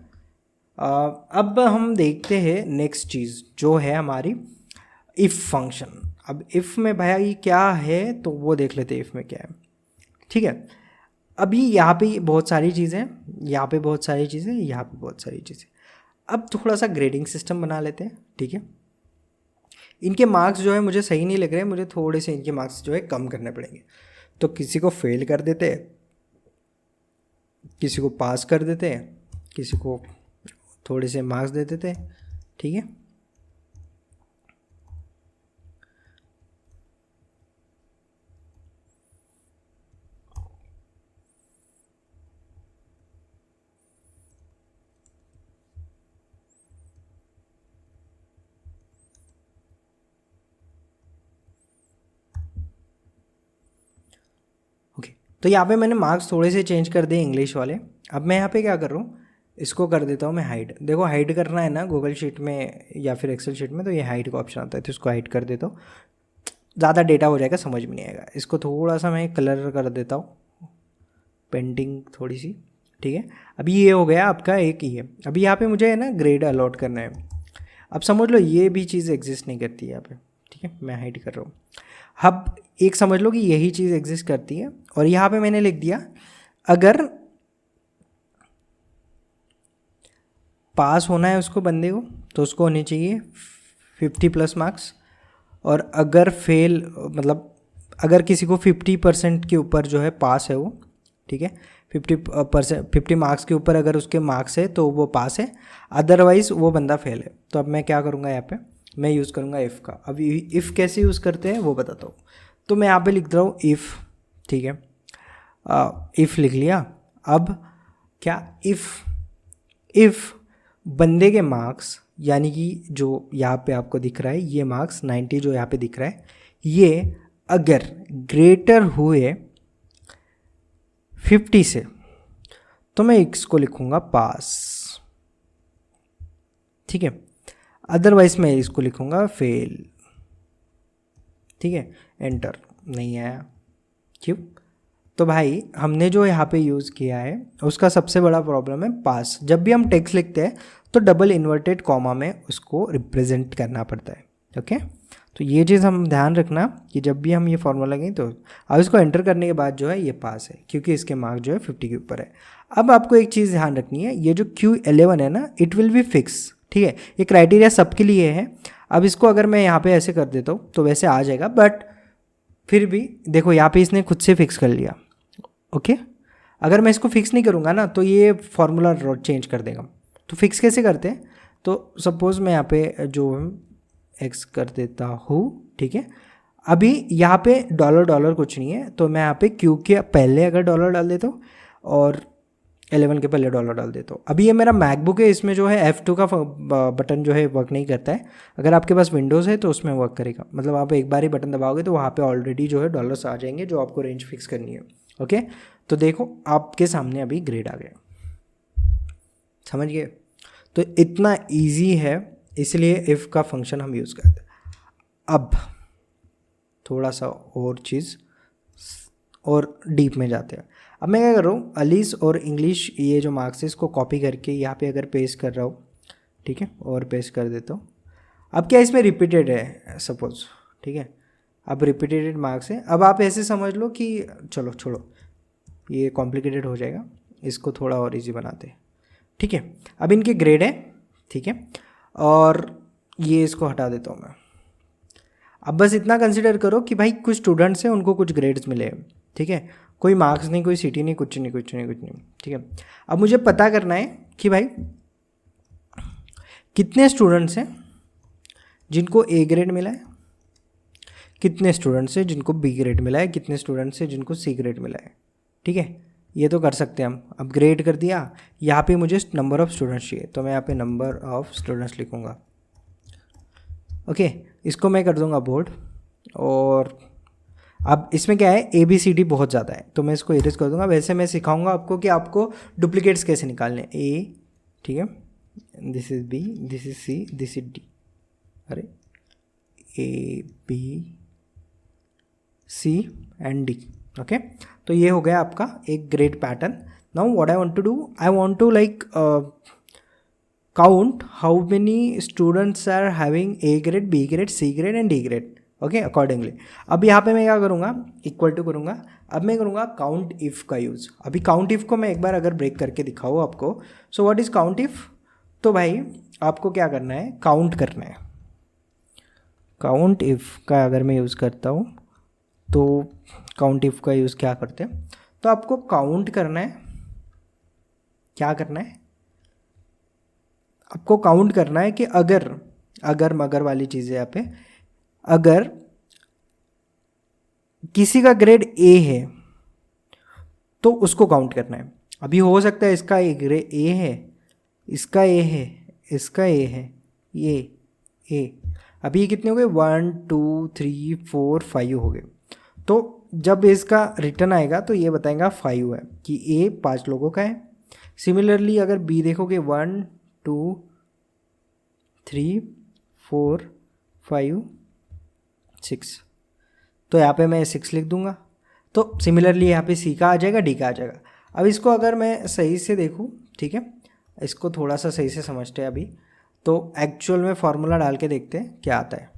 अब हम देखते हैं नेक्स्ट चीज़ जो है हमारी इफ़ फंक्शन। अब इफ़ में भाई क्या है तो वो देख लेते हैं इफ़ में क्या है, ठीक है। अभी यहाँ पे बहुत सारी चीज़ें, यहाँ पे बहुत सारी चीज़ें, यहाँ पे बहुत सारी चीज़ें। अब थोड़ा सा ग्रेडिंग सिस्टम बना लेते हैं, ठीक है। इनके मार्क्स जो है मुझे सही नहीं लग रहे, मुझे थोड़े से इनके मार्क्स जो है कम करने पड़ेंगे। तो किसी को फेल कर देते हैं, किसी को पास कर देते हैं, किसी को थोड़े से मार्क्स दे देते हैं, ठीक है। ओके, तो यहाँ पे मैंने मार्क्स थोड़े से चेंज कर दिए इंग्लिश वाले। अब मैं यहाँ पे क्या कर रहा हूँ, इसको कर देता हूँ मैं हाइड। देखो हाइड करना है ना गूगल शीट में या फिर एक्सेल शीट में, तो ये हाइड का ऑप्शन आता है, तो इसको हाइड कर देता हूँ। ज़्यादा डेटा हो जाएगा, समझ में नहीं आएगा। इसको थोड़ा सा मैं कलर कर देता हूँ, पेंटिंग थोड़ी सी, ठीक है। अभी ये हो गया आपका एक ये। अभी यहाँ पे मुझे है ना ग्रेड अलॉट करना है। अब समझ लो ये भी चीज़ एग्जिस्ट नहीं करती है यहाँ पे, ठीक है, मैं हाइड कर रहा हूँ। अब एक समझ लो कि यही चीज़ एग्जिस्ट करती है, और यहाँ पे मैंने लिख दिया अगर पास होना है उसको बंदे को तो उसको होने चाहिए 50+ मार्क्स, और अगर फेल मतलब अगर किसी को 50% के ऊपर जो है पास है वो, ठीक है, 50 मार्क्स के ऊपर अगर उसके मार्क्स है तो वो पास है, अदरवाइज़ वो बंदा फेल है। तो अब मैं क्या करूँगा, यहाँ पे मैं यूज़ करूँगा इफ़ का। अब इफ़ कैसे यूज़ करते हैं वो बताता हूँ। तो मैं यहाँ पे लिख रहा हूँ इफ़, ठीक है, इफ़ लिख लिया। अब क्या, इफ़ बंदे के मार्क्स, यानी कि जो यहाँ पे आपको दिख रहा है ये मार्क्स 90 जो यहाँ पे दिख रहा है, ये अगर ग्रेटर हुए 50 से तो मैं इसको लिखूँगा पास, ठीक है, अदरवाइज मैं इसको लिखूँगा फेल, ठीक है। एंटर नहीं आया, क्यों? तो भाई हमने जो यहाँ पे यूज़ किया है उसका सबसे बड़ा प्रॉब्लम है पास। जब भी हम टेक्स्ट लिखते हैं तो डबल इन्वर्टेड कॉमा में उसको रिप्रेजेंट करना पड़ता है, ओके। तो ये चीज़ हम ध्यान रखना कि जब भी हम ये फॉर्मूला लगें तो अब इसको एंटर करने के बाद जो है ये पास है, क्योंकि इसके मार्क जो है 50 के ऊपर है। अब आपको एक चीज़ ध्यान रखनी है, ये जो Q11 है ना, इट विल बी फिक्स, ठीक है, ये क्राइटेरिया सबके लिए है। अब इसको अगर मैं यहाँ पे ऐसे कर देता हूँ तो वैसे आ जाएगा, बट फिर भी देखो यहाँ पे इसने खुद से फिक्स कर लिया, ओके। अगर मैं इसको फिक्स नहीं करूँगा ना तो ये फॉर्मूला चेंज कर देगा। तो फिक्स कैसे करते हैं, तो सपोज़ मैं यहाँ पे जो एक्स कर देता हूँ, ठीक है। अभी यहाँ पे डॉलर कुछ नहीं है, तो मैं यहाँ पे क्यू के पहले अगर डॉलर डाल देता हूँ और 11 के पहले डॉलर डाल देता हूँ। अभी ये मेरा मैकबुक है, इसमें जो है F2 का बटन जो है वर्क नहीं करता है। अगर आपके पास विंडोज़ है तो उसमें वर्क करेगा, मतलब आप एक बार ही बटन दबाओगे तो वहाँ पे ऑलरेडी जो है डॉलर्स आ जाएंगे जो आपको रेंज फिक्स करनी है, ओके। तो देखो आपके सामने अभी ग्रेड आ गया, समझ गए? तो इतना ईजी है, इसलिए इफ़ का फंक्शन हम यूज़ करते हैं। अब थोड़ा सा और चीज़ और डीप में जाते हैं। अब मैं क्या कर रहा हूँ, अलीस और इंग्लिश ये जो मार्क्स है इसको कॉपी करके यहाँ पे अगर पेस्ट कर रहा हूँ, ठीक है, और पेस्ट कर देता हूँ। अब क्या इसमें रिपीटेड है सपोज, ठीक है। अब रिपीटेड मार्क्स है। अब आप ऐसे समझ लो कि चलो छोड़ो, ये कॉम्प्लिकेटेड हो जाएगा, इसको थोड़ा और इजी बनाते हैं, ठीक है। अब इनके ग्रेड है, ठीक है, और ये इसको हटा देता हूँ मैं। अब बस इतना कंसिडर करो कि भाई कुछ स्टूडेंट्स हैं, उनको कुछ ग्रेड्स मिले हैं, ठीक है, कोई मार्क्स नहीं, कोई सीटी नहीं, कुछ नहीं, ठीक है। अब मुझे पता करना है कि भाई कितने स्टूडेंट्स हैं जिनको ए ग्रेड मिला है, कितने स्टूडेंट्स हैं जिनको बी ग्रेड मिला है, कितने स्टूडेंट्स हैं जिनको सी ग्रेड मिला है, ठीक है। ये तो कर सकते हैं हम। अब ग्रेड कर दिया, यहाँ पे मुझे नंबर ऑफ़ स्टूडेंट्स चाहिए, तो मैं यहाँ पे नंबर ऑफ़ स्टूडेंट्स लिखूँगा, ओके। इसको मैं कर दूँगा बोर्ड। और अब इसमें क्या है, ABCD बहुत ज़्यादा है, तो मैं इसको एरेज कर दूँगा। वैसे मैं सिखाऊंगा आपको कि आपको डुप्लीकेट्स कैसे निकालने, A, ठीक है, this is B, this is C, this is D, अरे ABC एंड D, ओके। तो ये हो गया आपका एक grade pattern. Now what I want to do, I want to like count how many students are having A grade, B grade, C grade and D grade, okay, accordingly. अब यहाँ पे मैं क्या करूँगा, इक्वल टू करूँगा। अब मैं करूँगा काउंट इफ़ का यूज़। अभी काउंट इफ़ को मैं एक बार अगर ब्रेक करके दिखाऊँ आपको, so what is count if. तो भाई आपको क्या करना है, काउंट करना है। काउंट इफ़ का अगर मैं यूज़ करता हूँ तो काउंट इफ़ का यूज़ क्या करते हैं, तो आपको काउंट करना है, क्या करना है, आपको काउंट करना है कि अगर मगर वाली चीज़ है यहाँ पे, अगर किसी का ग्रेड A है तो उसको काउंट करना है। अभी हो सकता है इसका ग्रेड A है, इसका A है, इसका A है, ये A, अभी ये कितने हो गए, 1 2 3 4 5 हो गए। तो जब इसका रिटर्न आएगा तो ये बताएगा 5 है कि A 5 लोगों का है। सिमिलरली अगर B देखोगे 1 2 3 4 5 6, तो यहाँ पे मैं 6 लिख दूंगा। तो सिमिलरली यहाँ पे C का आ जाएगा, D का आ जाएगा। अब इसको अगर मैं सही से देखूँ, ठीक है, इसको थोड़ा सा सही से समझते हैं अभी, तो एक्चुअल में फॉर्मूला डाल के देखते हैं क्या आता है।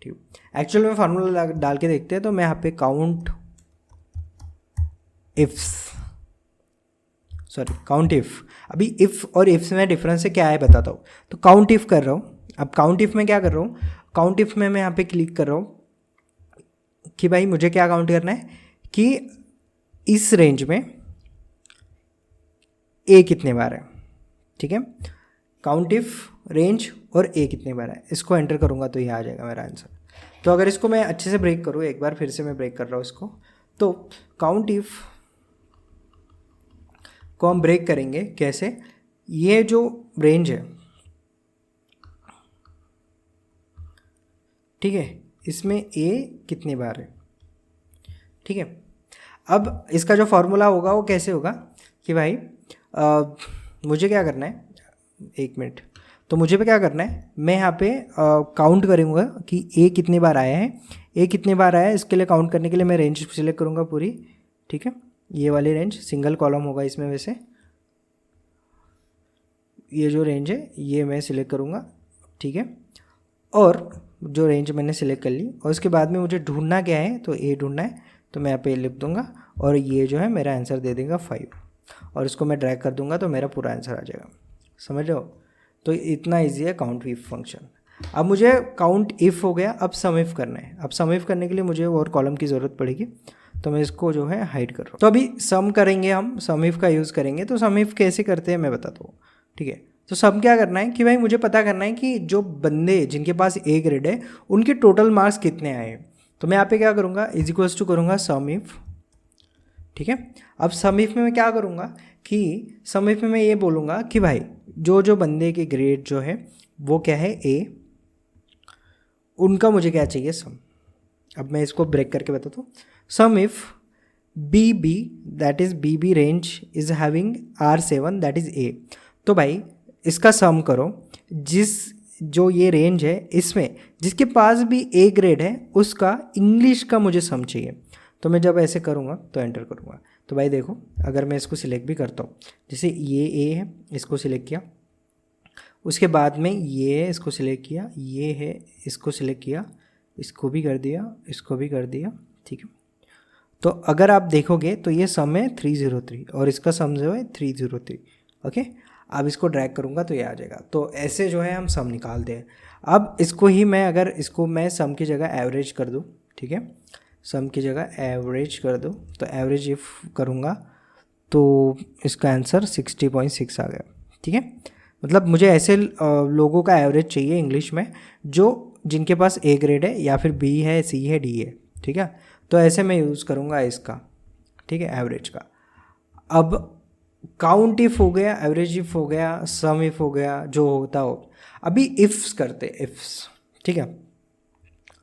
ठीक, एक्चुअल में फार्मूला डाल के देखते हैं। तो मैं यहाँ पे काउंट इफ़, अभी इफ़ और इफ़ में डिफरेंस है क्या है बताता हूँ। तो काउंट इफ़ कर रहा हूँ। अब काउंट इफ़ में क्या कर रहा हूँ, काउंट इफ़ में मैं यहाँ पे क्लिक कर रहा हूँ कि भाई मुझे क्या काउंट करना है कि इस रेंज में A कितने बार है, ठीक है। काउंट इफ़ रेंज और A कितने बार है, इसको एंटर करूँगा तो ये आ जाएगा मेरा आंसर। तो अगर इसको मैं अच्छे से ब्रेक करूँ, एक बार फिर से मैं ब्रेक कर रहा हूँ इसको, तो काउंट इफ़ को हम ब्रेक करेंगे कैसे, ये जो रेंज है, ठीक है, इसमें A कितनी बार है, ठीक है। अब इसका जो फॉर्मूला होगा वो कैसे होगा कि भाई मुझे क्या करना है, एक मिनट, तो मुझे पे क्या करना है, मैं यहाँ पे काउंट करूँगा कि A कितनी बार आया है, A कितनी बार आया है। इसके लिए काउंट करने के लिए मैं रेंज सिलेक्ट करूँगा पूरी, ठीक है, ये वाली रेंज, सिंगल कॉलम होगा इसमें, वैसे ये जो रेंज है ये मैं सिलेक्ट करूँगा, ठीक है। और जो रेंज मैंने सिलेक्ट कर ली, और उसके बाद में मुझे ढूंढना क्या है, तो A ढूंढना है, तो मैं यहाँ पे लिख दूँगा और ये जो है मेरा आंसर दे देगा 5, और इसको मैं ड्रैग कर दूँगा तो मेरा पूरा आंसर आ जाएगा। समझ रहे हो। तो इतना ईजी है काउंट इफ फंक्शन। अब मुझे काउंट इफ़ हो गया, अब सम इफ करना है। अब सम इफ करने के लिए मुझे और कॉलम की ज़रूरत पड़ेगी, तो मैं इसको जो है हाइड कर रहा हूँ। तो अभी सम करेंगे, हम सम इफ का यूज़ करेंगे। तो सम इफ कैसे करते हैं मैं बताता हूँ, ठीक है। तो सम क्या करना है कि भाई मुझे पता करना है कि जो बंदे जिनके पास A ग्रेड है उनके टोटल मार्क्स कितने आए हैं। तो मैं यहाँ पे क्या करूँगा, इज इक्वल्स टू करूँगा सम इफ, ठीक है। अब सम इफ में मैं क्या करूँगा कि सम इफ में मैं ये बोलूँगा कि भाई जो बंदे के ग्रेड जो है वो क्या है A, उनका मुझे क्या चाहिए सम। अब मैं इसको ब्रेक करके बताता हूँ। Some if BB that is BB range is having R7 that is A। तो भाई इसका सम करो, जो ये रेंज है इसमें जिसके पास भी A ग्रेड है उसका इंग्लिश का मुझे सम चाहिए। तो मैं जब ऐसे करूँगा तो एंटर करूँगा, तो भाई देखो अगर मैं इसको सिलेक्ट भी करता हूँ, जैसे ये A है, इसको सिलेक्ट किया उसके बाद में ये है, इसको सिलेक्ट किया, ये है, इसको सिलेक्ट किया, इसको भी कर दिया, इसको भी कर दिया, ठीक है। तो अगर आप देखोगे तो ये सम है 303 और इसका सम जो है 303, ओके। अब इसको ड्रैग करूँगा तो ये आ जाएगा। तो ऐसे जो है हम सम निकालते हैं। अब इसको ही मैं अगर इसको मैं सम की जगह एवरेज कर दूँ, ठीक है, सम की जगह एवरेज कर दूँ, तो एवरेज इफ करूँगा तो इसका आंसर 60.6 आ गया, ठीक है। मतलब मुझे ऐसे लोगों का एवरेज चाहिए इंग्लिश में जो जिनके पास ए ग्रेड है या फिर बी है, सी है, डी है, ठीक है। तो ऐसे मैं यूज़ करूँगा इसका, ठीक है, एवरेज का। अब काउंट इफ हो गया, एवरेज इफ हो गया, सम इफ हो गया, जो होता हो। अभी इफ्स करते, इफ्स, ठीक है।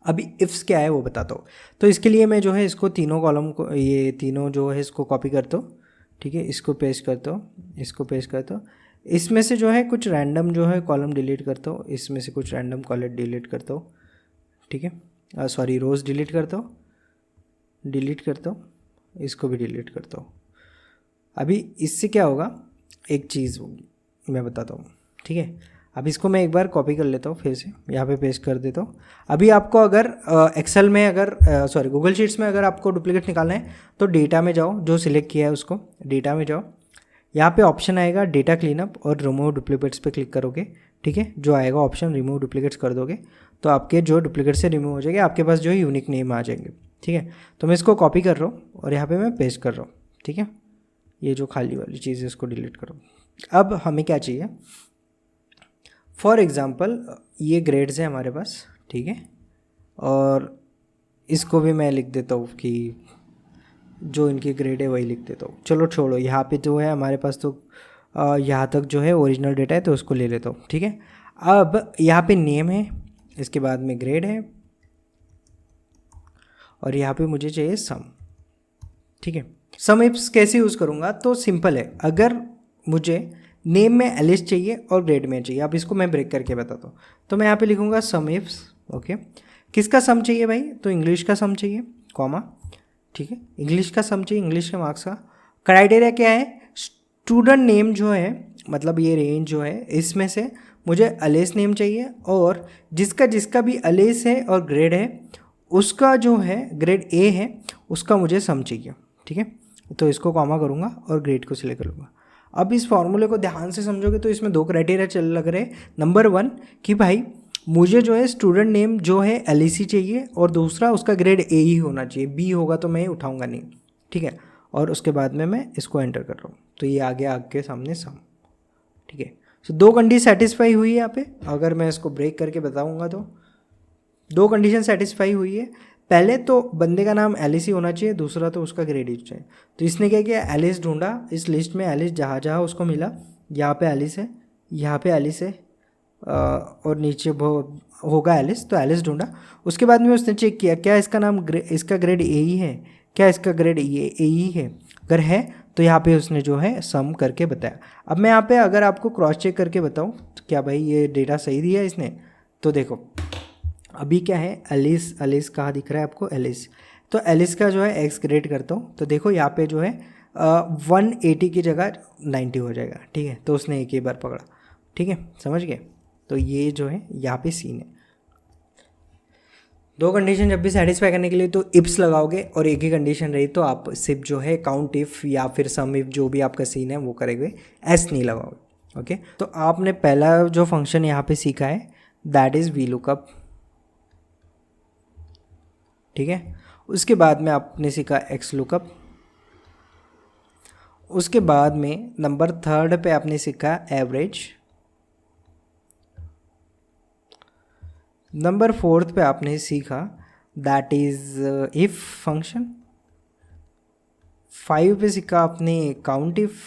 अभी इफ्स क्या है वो बताता हूँ। तो इसके लिए मैं जो है इसको तीनों कॉलम को, ये तीनों जो है इसको कॉपी करता हूँ, ठीक है, इसको पेस्ट करता हूँ, इसको पेस्ट करता हूँ। इसमें से जो है कुछ रैंडम जो है कॉलम डिलीट करता हूँ, इसमें से कुछ रैंडम कॉलम डिलीट करता हूँ, ठीक है, सॉरी रोज़ डिलीट करता हूँ, डिलीट करता हूँ, इसको भी डिलीट करता हूँ। अभी इससे क्या होगा, एक चीज़ होगी मैं बताता हूँ, ठीक है। अब इसको मैं एक बार कॉपी कर लेता हूँ, फिर से यहाँ पे पेस्ट कर देता हूँ। अभी आपको अगर एक्सेल में अगर सॉरी गूगल शीट्स में अगर आपको डुप्लीकेट निकालना है तो डेटा में जाओ, जो सिलेक्ट किया है उसको डेटा में जाओ, यहाँ पे ऑप्शन आएगा डेटा क्लीनअप और रिमूव डुप्लीकेट्स पे क्लिक करोगे, ठीक है। जो आएगा ऑप्शन रिमूव डुप्लीकेट्स कर दोगे तो आपके जो डुप्लीकेट से रिमूव हो जाएंगे, आपके पास जो है यूनिक नेम आ जाएंगे, ठीक है। तो मैं इसको कॉपी कर रहा हूँ और यहाँ पे मैं पेस्ट कर रहा हूँ, ठीक है। ये जो खाली वाली चीज़ है इसको डिलीट करो। अब हमें क्या चाहिए, फॉर एग्ज़ाम्पल ये ग्रेड्स हैं हमारे पास, ठीक है, और इसको भी मैं लिख देता हूँ कि जो इनकी ग्रेड है वही लिख देता हूँ। चलो छोड़ो, यहाँ पे जो है हमारे पास तो यहाँ तक जो है ओरिजिनल डेटा है तो उसको ले लेता हूँ, ठीक है। अब यहाँ पे नेम है, इसके बाद में ग्रेड है और यहाँ पे मुझे चाहिए सम, ठीक है। सम इफ्स कैसे यूज़ करूँगा, तो सिंपल है। अगर मुझे नेम में एलिस चाहिए और ग्रेड में चाहिए, अब इसको मैं ब्रेक करके बताता हूँ। तो मैं यहाँ पे लिखूँगा सम इफ्स, ओके। किसका सम चाहिए भाई, तो इंग्लिश का सम चाहिए, कॉमा, ठीक है, इंग्लिश का सम चाहिए, इंग्लिश के मार्क्स का। क्राइटेरिया क्या है, स्टूडेंट नेम जो है, मतलब ये रेंज जो है इसमें से मुझे अलेस नेम चाहिए और जिसका जिसका भी अलेस है और ग्रेड है उसका जो है ग्रेड ए है उसका मुझे सम चाहिए, ठीक है। तो इसको कॉमा करूँगा और ग्रेड को सिलेक्ट करूँगा। अब इस फॉर्मूले को ध्यान से समझोगे तो इसमें दो क्राइटेरिया चल लग रहे हैं। नंबर 1 कि भाई मुझे जो है स्टूडेंट नेम जो है एलईसी चाहिए और दूसरा उसका ग्रेड ए ही होना चाहिए, बी होगा तो मैं उठाऊंगा नहीं, ठीक है। और उसके बाद में मैं इसको एंटर कर रहा हूँ तो ये आ गया आपके सामने सम, ठीक है। सो दो कंडीशन सेटिस्फाई हुई है यहाँ पे। अगर मैं इसको ब्रेक करके बताऊँगा तो दो कंडीशन सेटिस्फाई हुई है। पहले तो बंदे का नाम एलिस ही होना चाहिए, दूसरा तो उसका ग्रेड ही चाहिए। तो इसने क्या किया, एलिस ढूंढा, इस लिस्ट में एलिस जहाँ जहाँ उसको मिला, यहाँ पे एलिस है, यहाँ पे एलिस है और नीचे वो होगा एलिस, तो एलिस ढूंढा। उसके बाद में उसने चेक किया क्या इसका नाम इसका ग्रेड ए ही है, क्या इसका ग्रेड ए ही है, अगर है तो यहाँ पे उसने जो है सम करके बताया। अब मैं यहाँ पे अगर आपको क्रॉस चेक करके बताऊँ तो क्या भाई ये डेटा सही दिया इसने, तो देखो अभी क्या है, एलिस, एलिस कहाँ दिख रहा है आपको, एलिस। तो एलिस का जो है एक्स ग्रेड करता हूँ तो देखो यहाँ पे जो है 180 की जगह 90 हो जाएगा, ठीक है। तो उसने एक ही बार पकड़ा, ठीक है, समझ गए। तो ये जो है यहाँ पे सीन है। दो कंडीशन जब भी सेटिस्फाई करने के लिए तो इफ्स लगाओगे और एक ही कंडीशन रही तो आप सिर्फ जो है काउंट इफ या फिर सम इफ जो भी आपका सीन है वो करेंगे, एस नहीं लगाओगे, ओके। तो आपने पहला जो फंक्शन यहाँ पे सीखा है दैट इज़ वी लुकअप, ठीक है। उसके बाद में आपने सीखा एक्स लुकअप। उसके बाद में नंबर 3 पे आपने सीखा एवरेज। नंबर 4 पे आपने सीखा दैट इज इफ फंक्शन। 5 पे सीखा आपने काउंट इफ।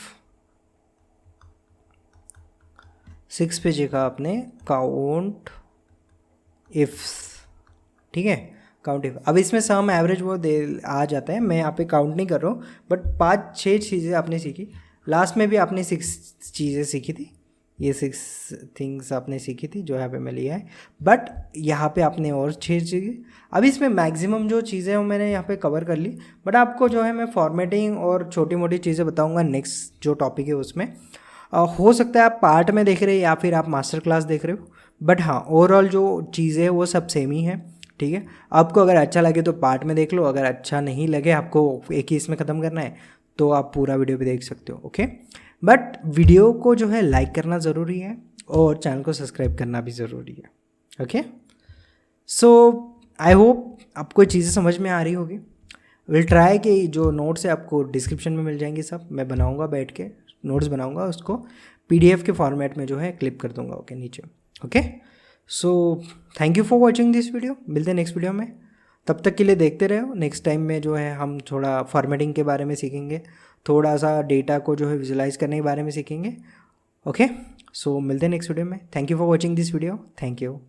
6 पे सीखा आपने काउंट इफ्स, ठीक है, काउंट इफ। अब इसमें सम एवरेज वो दे आ जाता है, मैं यहाँ पे काउंट नहीं कर रहा हूँ, बट 5-6 चीज़ें आपने सीखी। लास्ट में भी आपने 6 चीज़ें सीखी थी, ये 6 थिंग्स आपने सीखी थी जो यहाँ पे मैं लिया है, बट यहाँ पे आपने और 6 चीज़ें। अब इसमें मैक्सिमम जो चीज़ें हैं मैंने यहाँ पे कवर कर ली, बट आपको जो है मैं फॉर्मेटिंग और छोटी मोटी चीज़ें बताऊँगा नेक्स्ट जो टॉपिक है उसमें। हो सकता है आप पार्ट में देख रहे हैं या फिर आप मास्टर क्लास देख रहे हो, बट हाँ ओवरऑल जो चीज़ें हैं वो सब सेम ही है। ठीक है, आपको अगर अच्छा लगे तो पार्ट में देख लो, अगर अच्छा नहीं लगे आपको एक ही इसमें ख़त्म करना है तो आप पूरा वीडियो भी देख सकते हो। ओके, बट वीडियो को जो है लाइक करना ज़रूरी है और चैनल को सब्सक्राइब करना भी ज़रूरी है। ओके, सो आई होप आपको चीज़ें समझ में आ रही होगी। विल ट्राई कि जो नोट्स है आपको डिस्क्रिप्शन में मिल जाएंगे, सब मैं बनाऊंगा, बैठ के नोट्स बनाऊंगा, उसको पीडीएफ के फॉर्मेट में जो है क्लिप कर दूंगा। ओके नीचे। Okay, so thank you for watching this video. मिलते हैं नेक्स्ट वीडियो में, तब तक के लिए देखते रहो। नेक्स्ट टाइम में जो है हम थोड़ा फॉर्मेटिंग के बारे में सीखेंगे, थोड़ा सा डेटा को जो है विजुलाइज करने के बारे में सीखेंगे। ओके, सो मिलते हैं नेक्स्ट वीडियो में। Thank you for watching this video. Thank you.